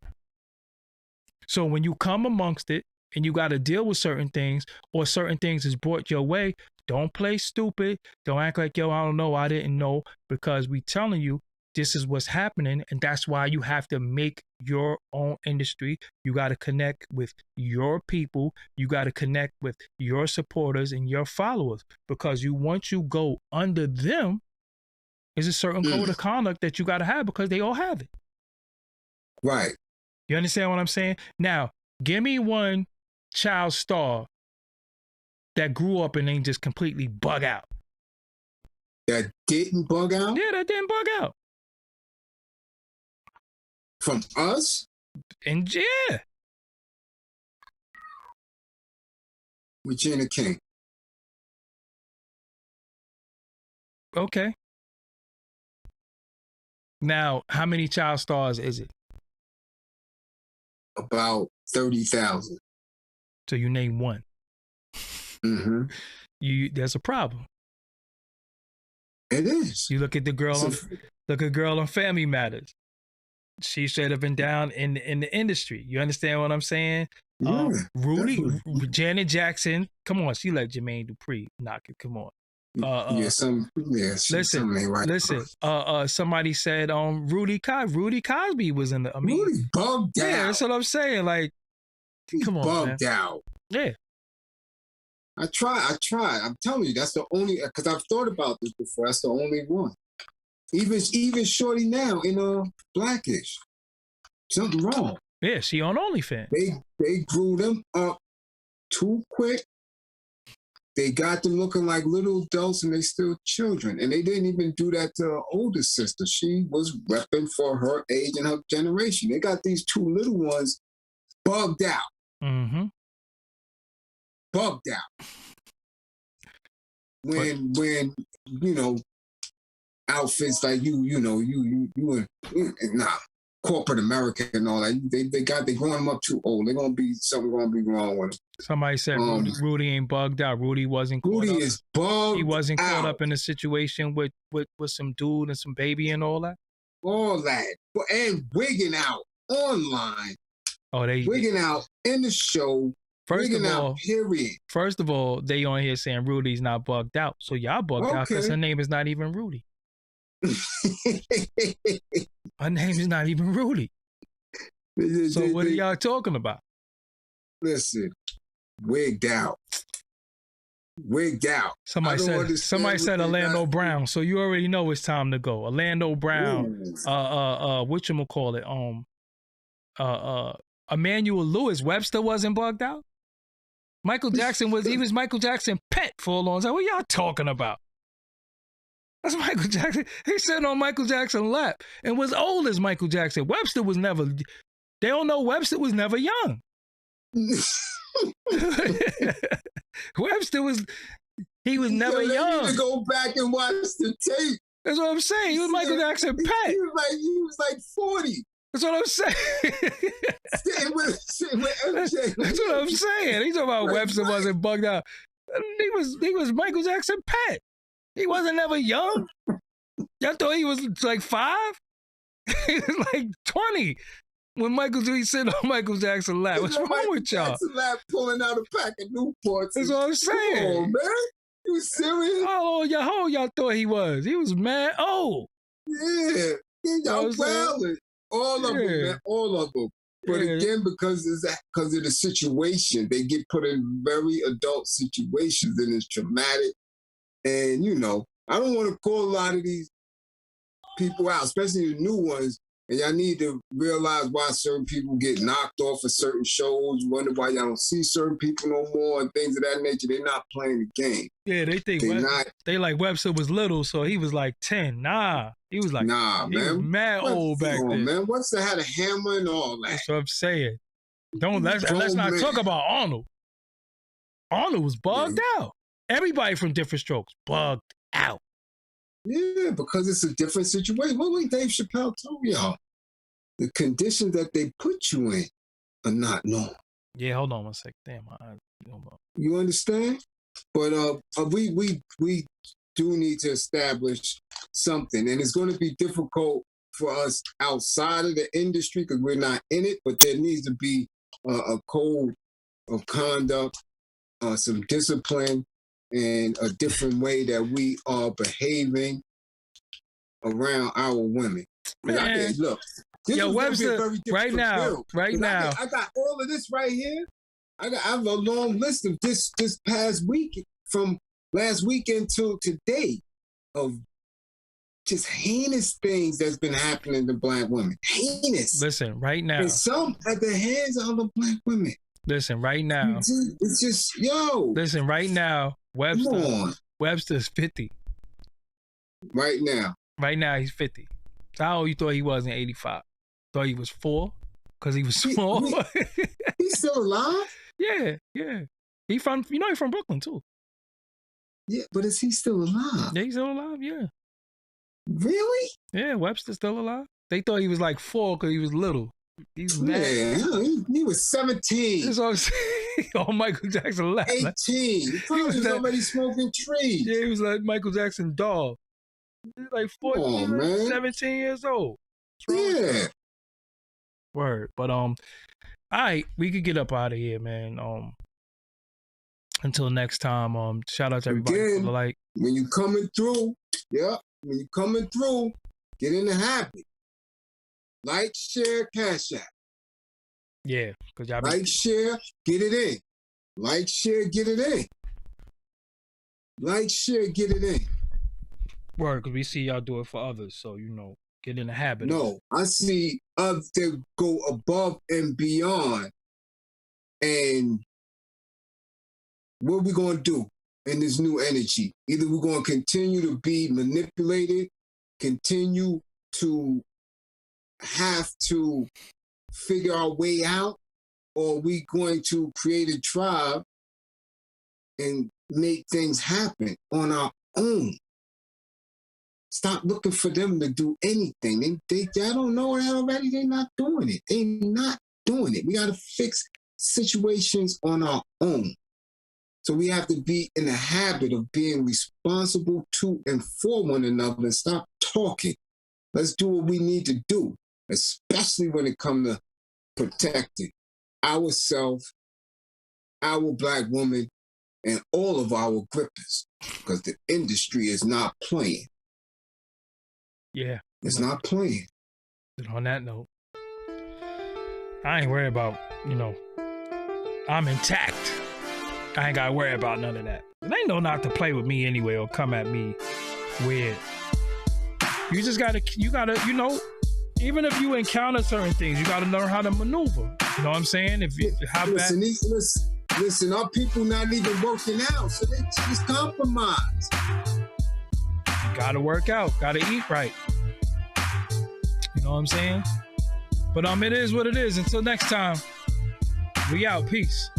So when you come amongst it and you got to deal with certain things, or certain things is brought your way, don't play stupid. Don't act like, yo, I don't know, I didn't know, because we telling you this is what's happening. And that's why you have to make your own industry. You got to connect with your people. You got to connect with your supporters and your followers, because once you go under them, there's a certain code of conduct that you got to have, because they all have it. Right. You understand what I'm saying? Now, give me one child star that grew up and ain't just completely bug out. That didn't bug out? Yeah, that didn't bug out. From us? And yeah. Regina King. Okay. Now, how many child stars is it? About 30,000. So you name one. There's a problem. It is. You look at the girl on Family Matters. She should have been down in the industry. You understand what I'm saying? Yeah, Janet Jackson. Come on, she let Jermaine Dupri knock it. Come on. Listen. Somebody said Rudy Cosby was in the. Rudy bugged out. Yeah, that's what I'm saying. Like, come on, bugged man. out. Yeah. I tried. I'm telling you, that's the only, because I've thought about this before. That's the only one. Even Shorty now in Blackish, something wrong. Yeah, she on OnlyFans. They grew them up too quick. They got them looking like little adults, and they still children. And they didn't even do that to her older sister. She was repping for her age and her generation. They got these two little ones bugged out. Bugged out. When outfits like you corporate America and all that, they growing them up too old. Something gonna be wrong with them. Somebody said Rudy ain't bugged out. Rudy wasn't caught Rudy up. is bugged. He wasn't caught out. up in a situation with some dude and some baby and all that. All that. And wigging out online. Oh, wigging out in the show. First of all, they on here saying Rudy's not bugged out. So y'all bugged out because her name is not even Rudy. Her name is not even Rudy. So what are y'all talking about? Listen, wigged out. wigged out. Somebody said Orlando Brown, so you already know it's time to go. Orlando Brown, whatchamacallit, Emmanuel Lewis Webster wasn't bugged out. Michael Jackson was Michael Jackson's pet for a long time. What y'all talking about? That's Michael Jackson. He sitting on Michael Jackson's lap and was old as Michael Jackson. Webster was never. They don't know Webster was never young. Webster was never young. You need to go back and watch the tape. That's what I'm saying. He was Michael Jackson's pet. He was like 40. That's what I'm saying. Sitting with MJ. That's what I'm saying. He's talking about Webster wasn't bugged out. He was Michael Jackson's pet. He wasn't never young. Y'all thought he was like 5? He was like 20 when he's sitting on Michael Jackson's lap. What's wrong with y'all? Jackson's lap pulling out a pack of Newports. That's what I'm saying. Come on, man. You serious? How old y'all thought he was? He was mad. Oh. Yeah. Y'all wilding. All of them, man. All of them. But again, because of the situation, they get put in very adult situations and it's traumatic. And, I don't want to call a lot of these people out, especially the new ones. And y'all need to realize why certain people get knocked off of certain shows, wonder why y'all don't see certain people no more and things of that nature. They're not playing the game. Yeah, they think they like Webster was little, so he was like 10. Nah, he was like, man. He was mad old back then. Man, Webster had a hammer and all that. That's what I'm saying. Let's not talk about Arnold. Arnold was bugged out. Everybody from Different Strokes bugged out. Yeah, because it's a different situation. What did Dave Chappelle told y'all? The conditions that they put you in are not known. Yeah, hold on one second. Damn, you understand? But we do need to establish something, and it's going to be difficult for us outside of the industry because we're not in it. But there needs to be a code of conduct, some discipline, and a different way that we are behaving around our women. Look, Webster, right now. I got all of this right here. I have a long list of this past week, from last weekend till today, of just heinous things that's been happening to Black women. Heinous. Listen, right now. And some at the hands of the Black women. Listen, right now. It's just, Listen, right now, Webster's 50. Right now. Right now, he's 50. So how old you thought he was in 85? Thought he was 4? Because he was small? He's still alive? Yeah. He from Brooklyn, too. Yeah, but is he still alive? Yeah, he's still alive, yeah. Really? Yeah, Webster's still alive. They thought he was like 4 because he was little. He's mad. Yeah, he was 17. That's what I'm saying. On Michael Jackson left. 18. He probably was already smoking trees. Yeah, he was like Michael Jackson dog. He's like 14, 17 years old. Yeah. Word. But all right, we could get up out of here, man. Until next time, shout out to everybody for the like. When you coming through, get in the habit. Like, share, cash out. Yeah, because y'all share, get it in. Like, share, get it in. Like, share, get it in. Word, because we see y'all do it for others, so get in the habit. No, I see others that go above and beyond. And what we gonna do in this new energy? Either we're gonna continue to be manipulated, continue to have to figure our way out, or we going to create a tribe and make things happen on our own. Stop looking for them to do anything. They don't know it already. They're not doing it. They're not doing it. We got to fix situations on our own. So we have to be in the habit of being responsible to and for one another and stop talking. Let's do what we need to do, especially when it comes to protecting ourselves, our Black woman, and all of our grippers, because the industry is not playing. Yeah. It's not playing. And on that note, I ain't worried about, I'm intact. I ain't got to worry about none of that. They know not to play with me anyway or come at me weird. You just gotta, you know, even if you encounter certain things, you gotta learn how to maneuver. You know what I'm saying? Listen, our people not even working out, so they just compromise. Gotta work out, gotta eat right. You know what I'm saying? But it is what it is. Until next time, we out. Peace.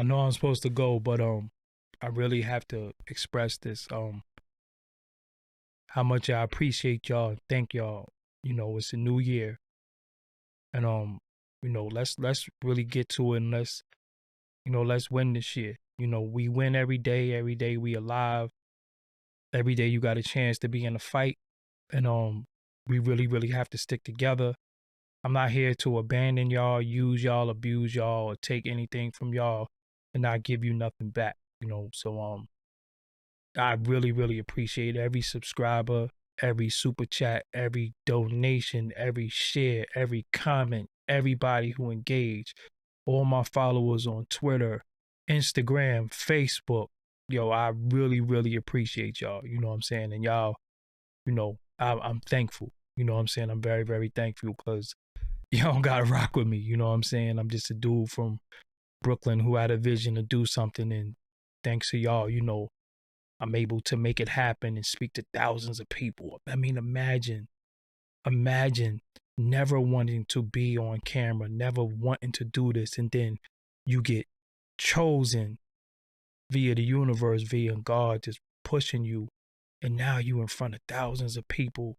I know I'm supposed to go, but I really have to express this. How much I appreciate y'all. Thank y'all. You know, it's a new year, and you know, let's really get to it, and let's win this year. You know, we win every day. Every day we alive. Every day you got a chance to be in a fight, and we really have to stick together. I'm not here to abandon y'all, use y'all, abuse y'all, or take anything from y'all and not give you nothing back, you know. So I really appreciate every subscriber, every super chat, every donation, every share, every comment, everybody who engaged, all my followers on Twitter, Instagram, Facebook. Yo, I really appreciate y'all, you know what I'm saying? And y'all, you know, I'm thankful, you know what I'm saying? I'm very thankful because y'all don't gotta rock with me, you know what I'm saying? I'm just a dude from Brooklyn who had a vision to do something, and thanks to y'all, you know, I'm able to make it happen and speak to thousands of people. I mean, imagine never wanting to be on camera, never wanting to do this, and then you get chosen via the universe, via God just pushing you, and now you in front of thousands of people,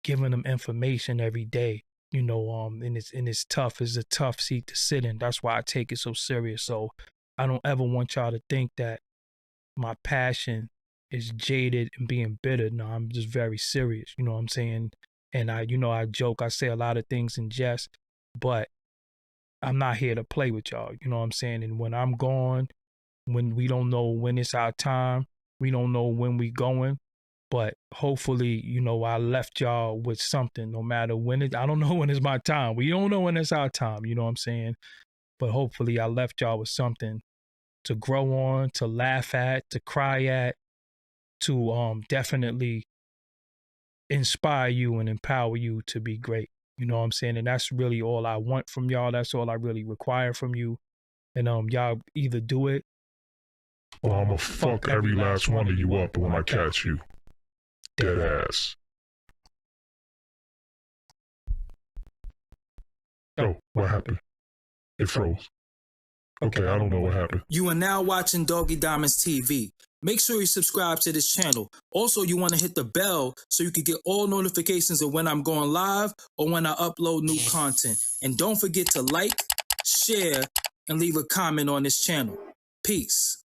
giving them information every day. You know, and it's tough. It's a tough seat to sit in. That's why I take it so serious. So I don't ever want y'all to think that my passion is jaded and being bitter. No, I'm just very serious. You know what I'm saying? And I joke. I say a lot of things in jest, but I'm not here to play with y'all. You know what I'm saying? And when I'm gone, when we don't know when it's our time, we don't know when we going. But hopefully, you know, I left y'all with something, no matter when I don't know when it's my time. We don't know when it's our time, you know what I'm saying? But hopefully I left y'all with something to grow on, to laugh at, to cry at, to definitely inspire you and empower you to be great. You know what I'm saying? And that's really all I want from y'all. That's all I really require from you. And y'all either do it or I'm gonna fuck every last one of you up when I catch you. Dead ass. Oh, what happened? It froze. Okay, I don't know what happened. You are now watching Doggie Diamonds TV. Make sure you subscribe to this channel. Also, you want to hit the bell so you can get all notifications of when I'm going live or when I upload new content. And don't forget to like, share, and leave a comment on this channel. Peace.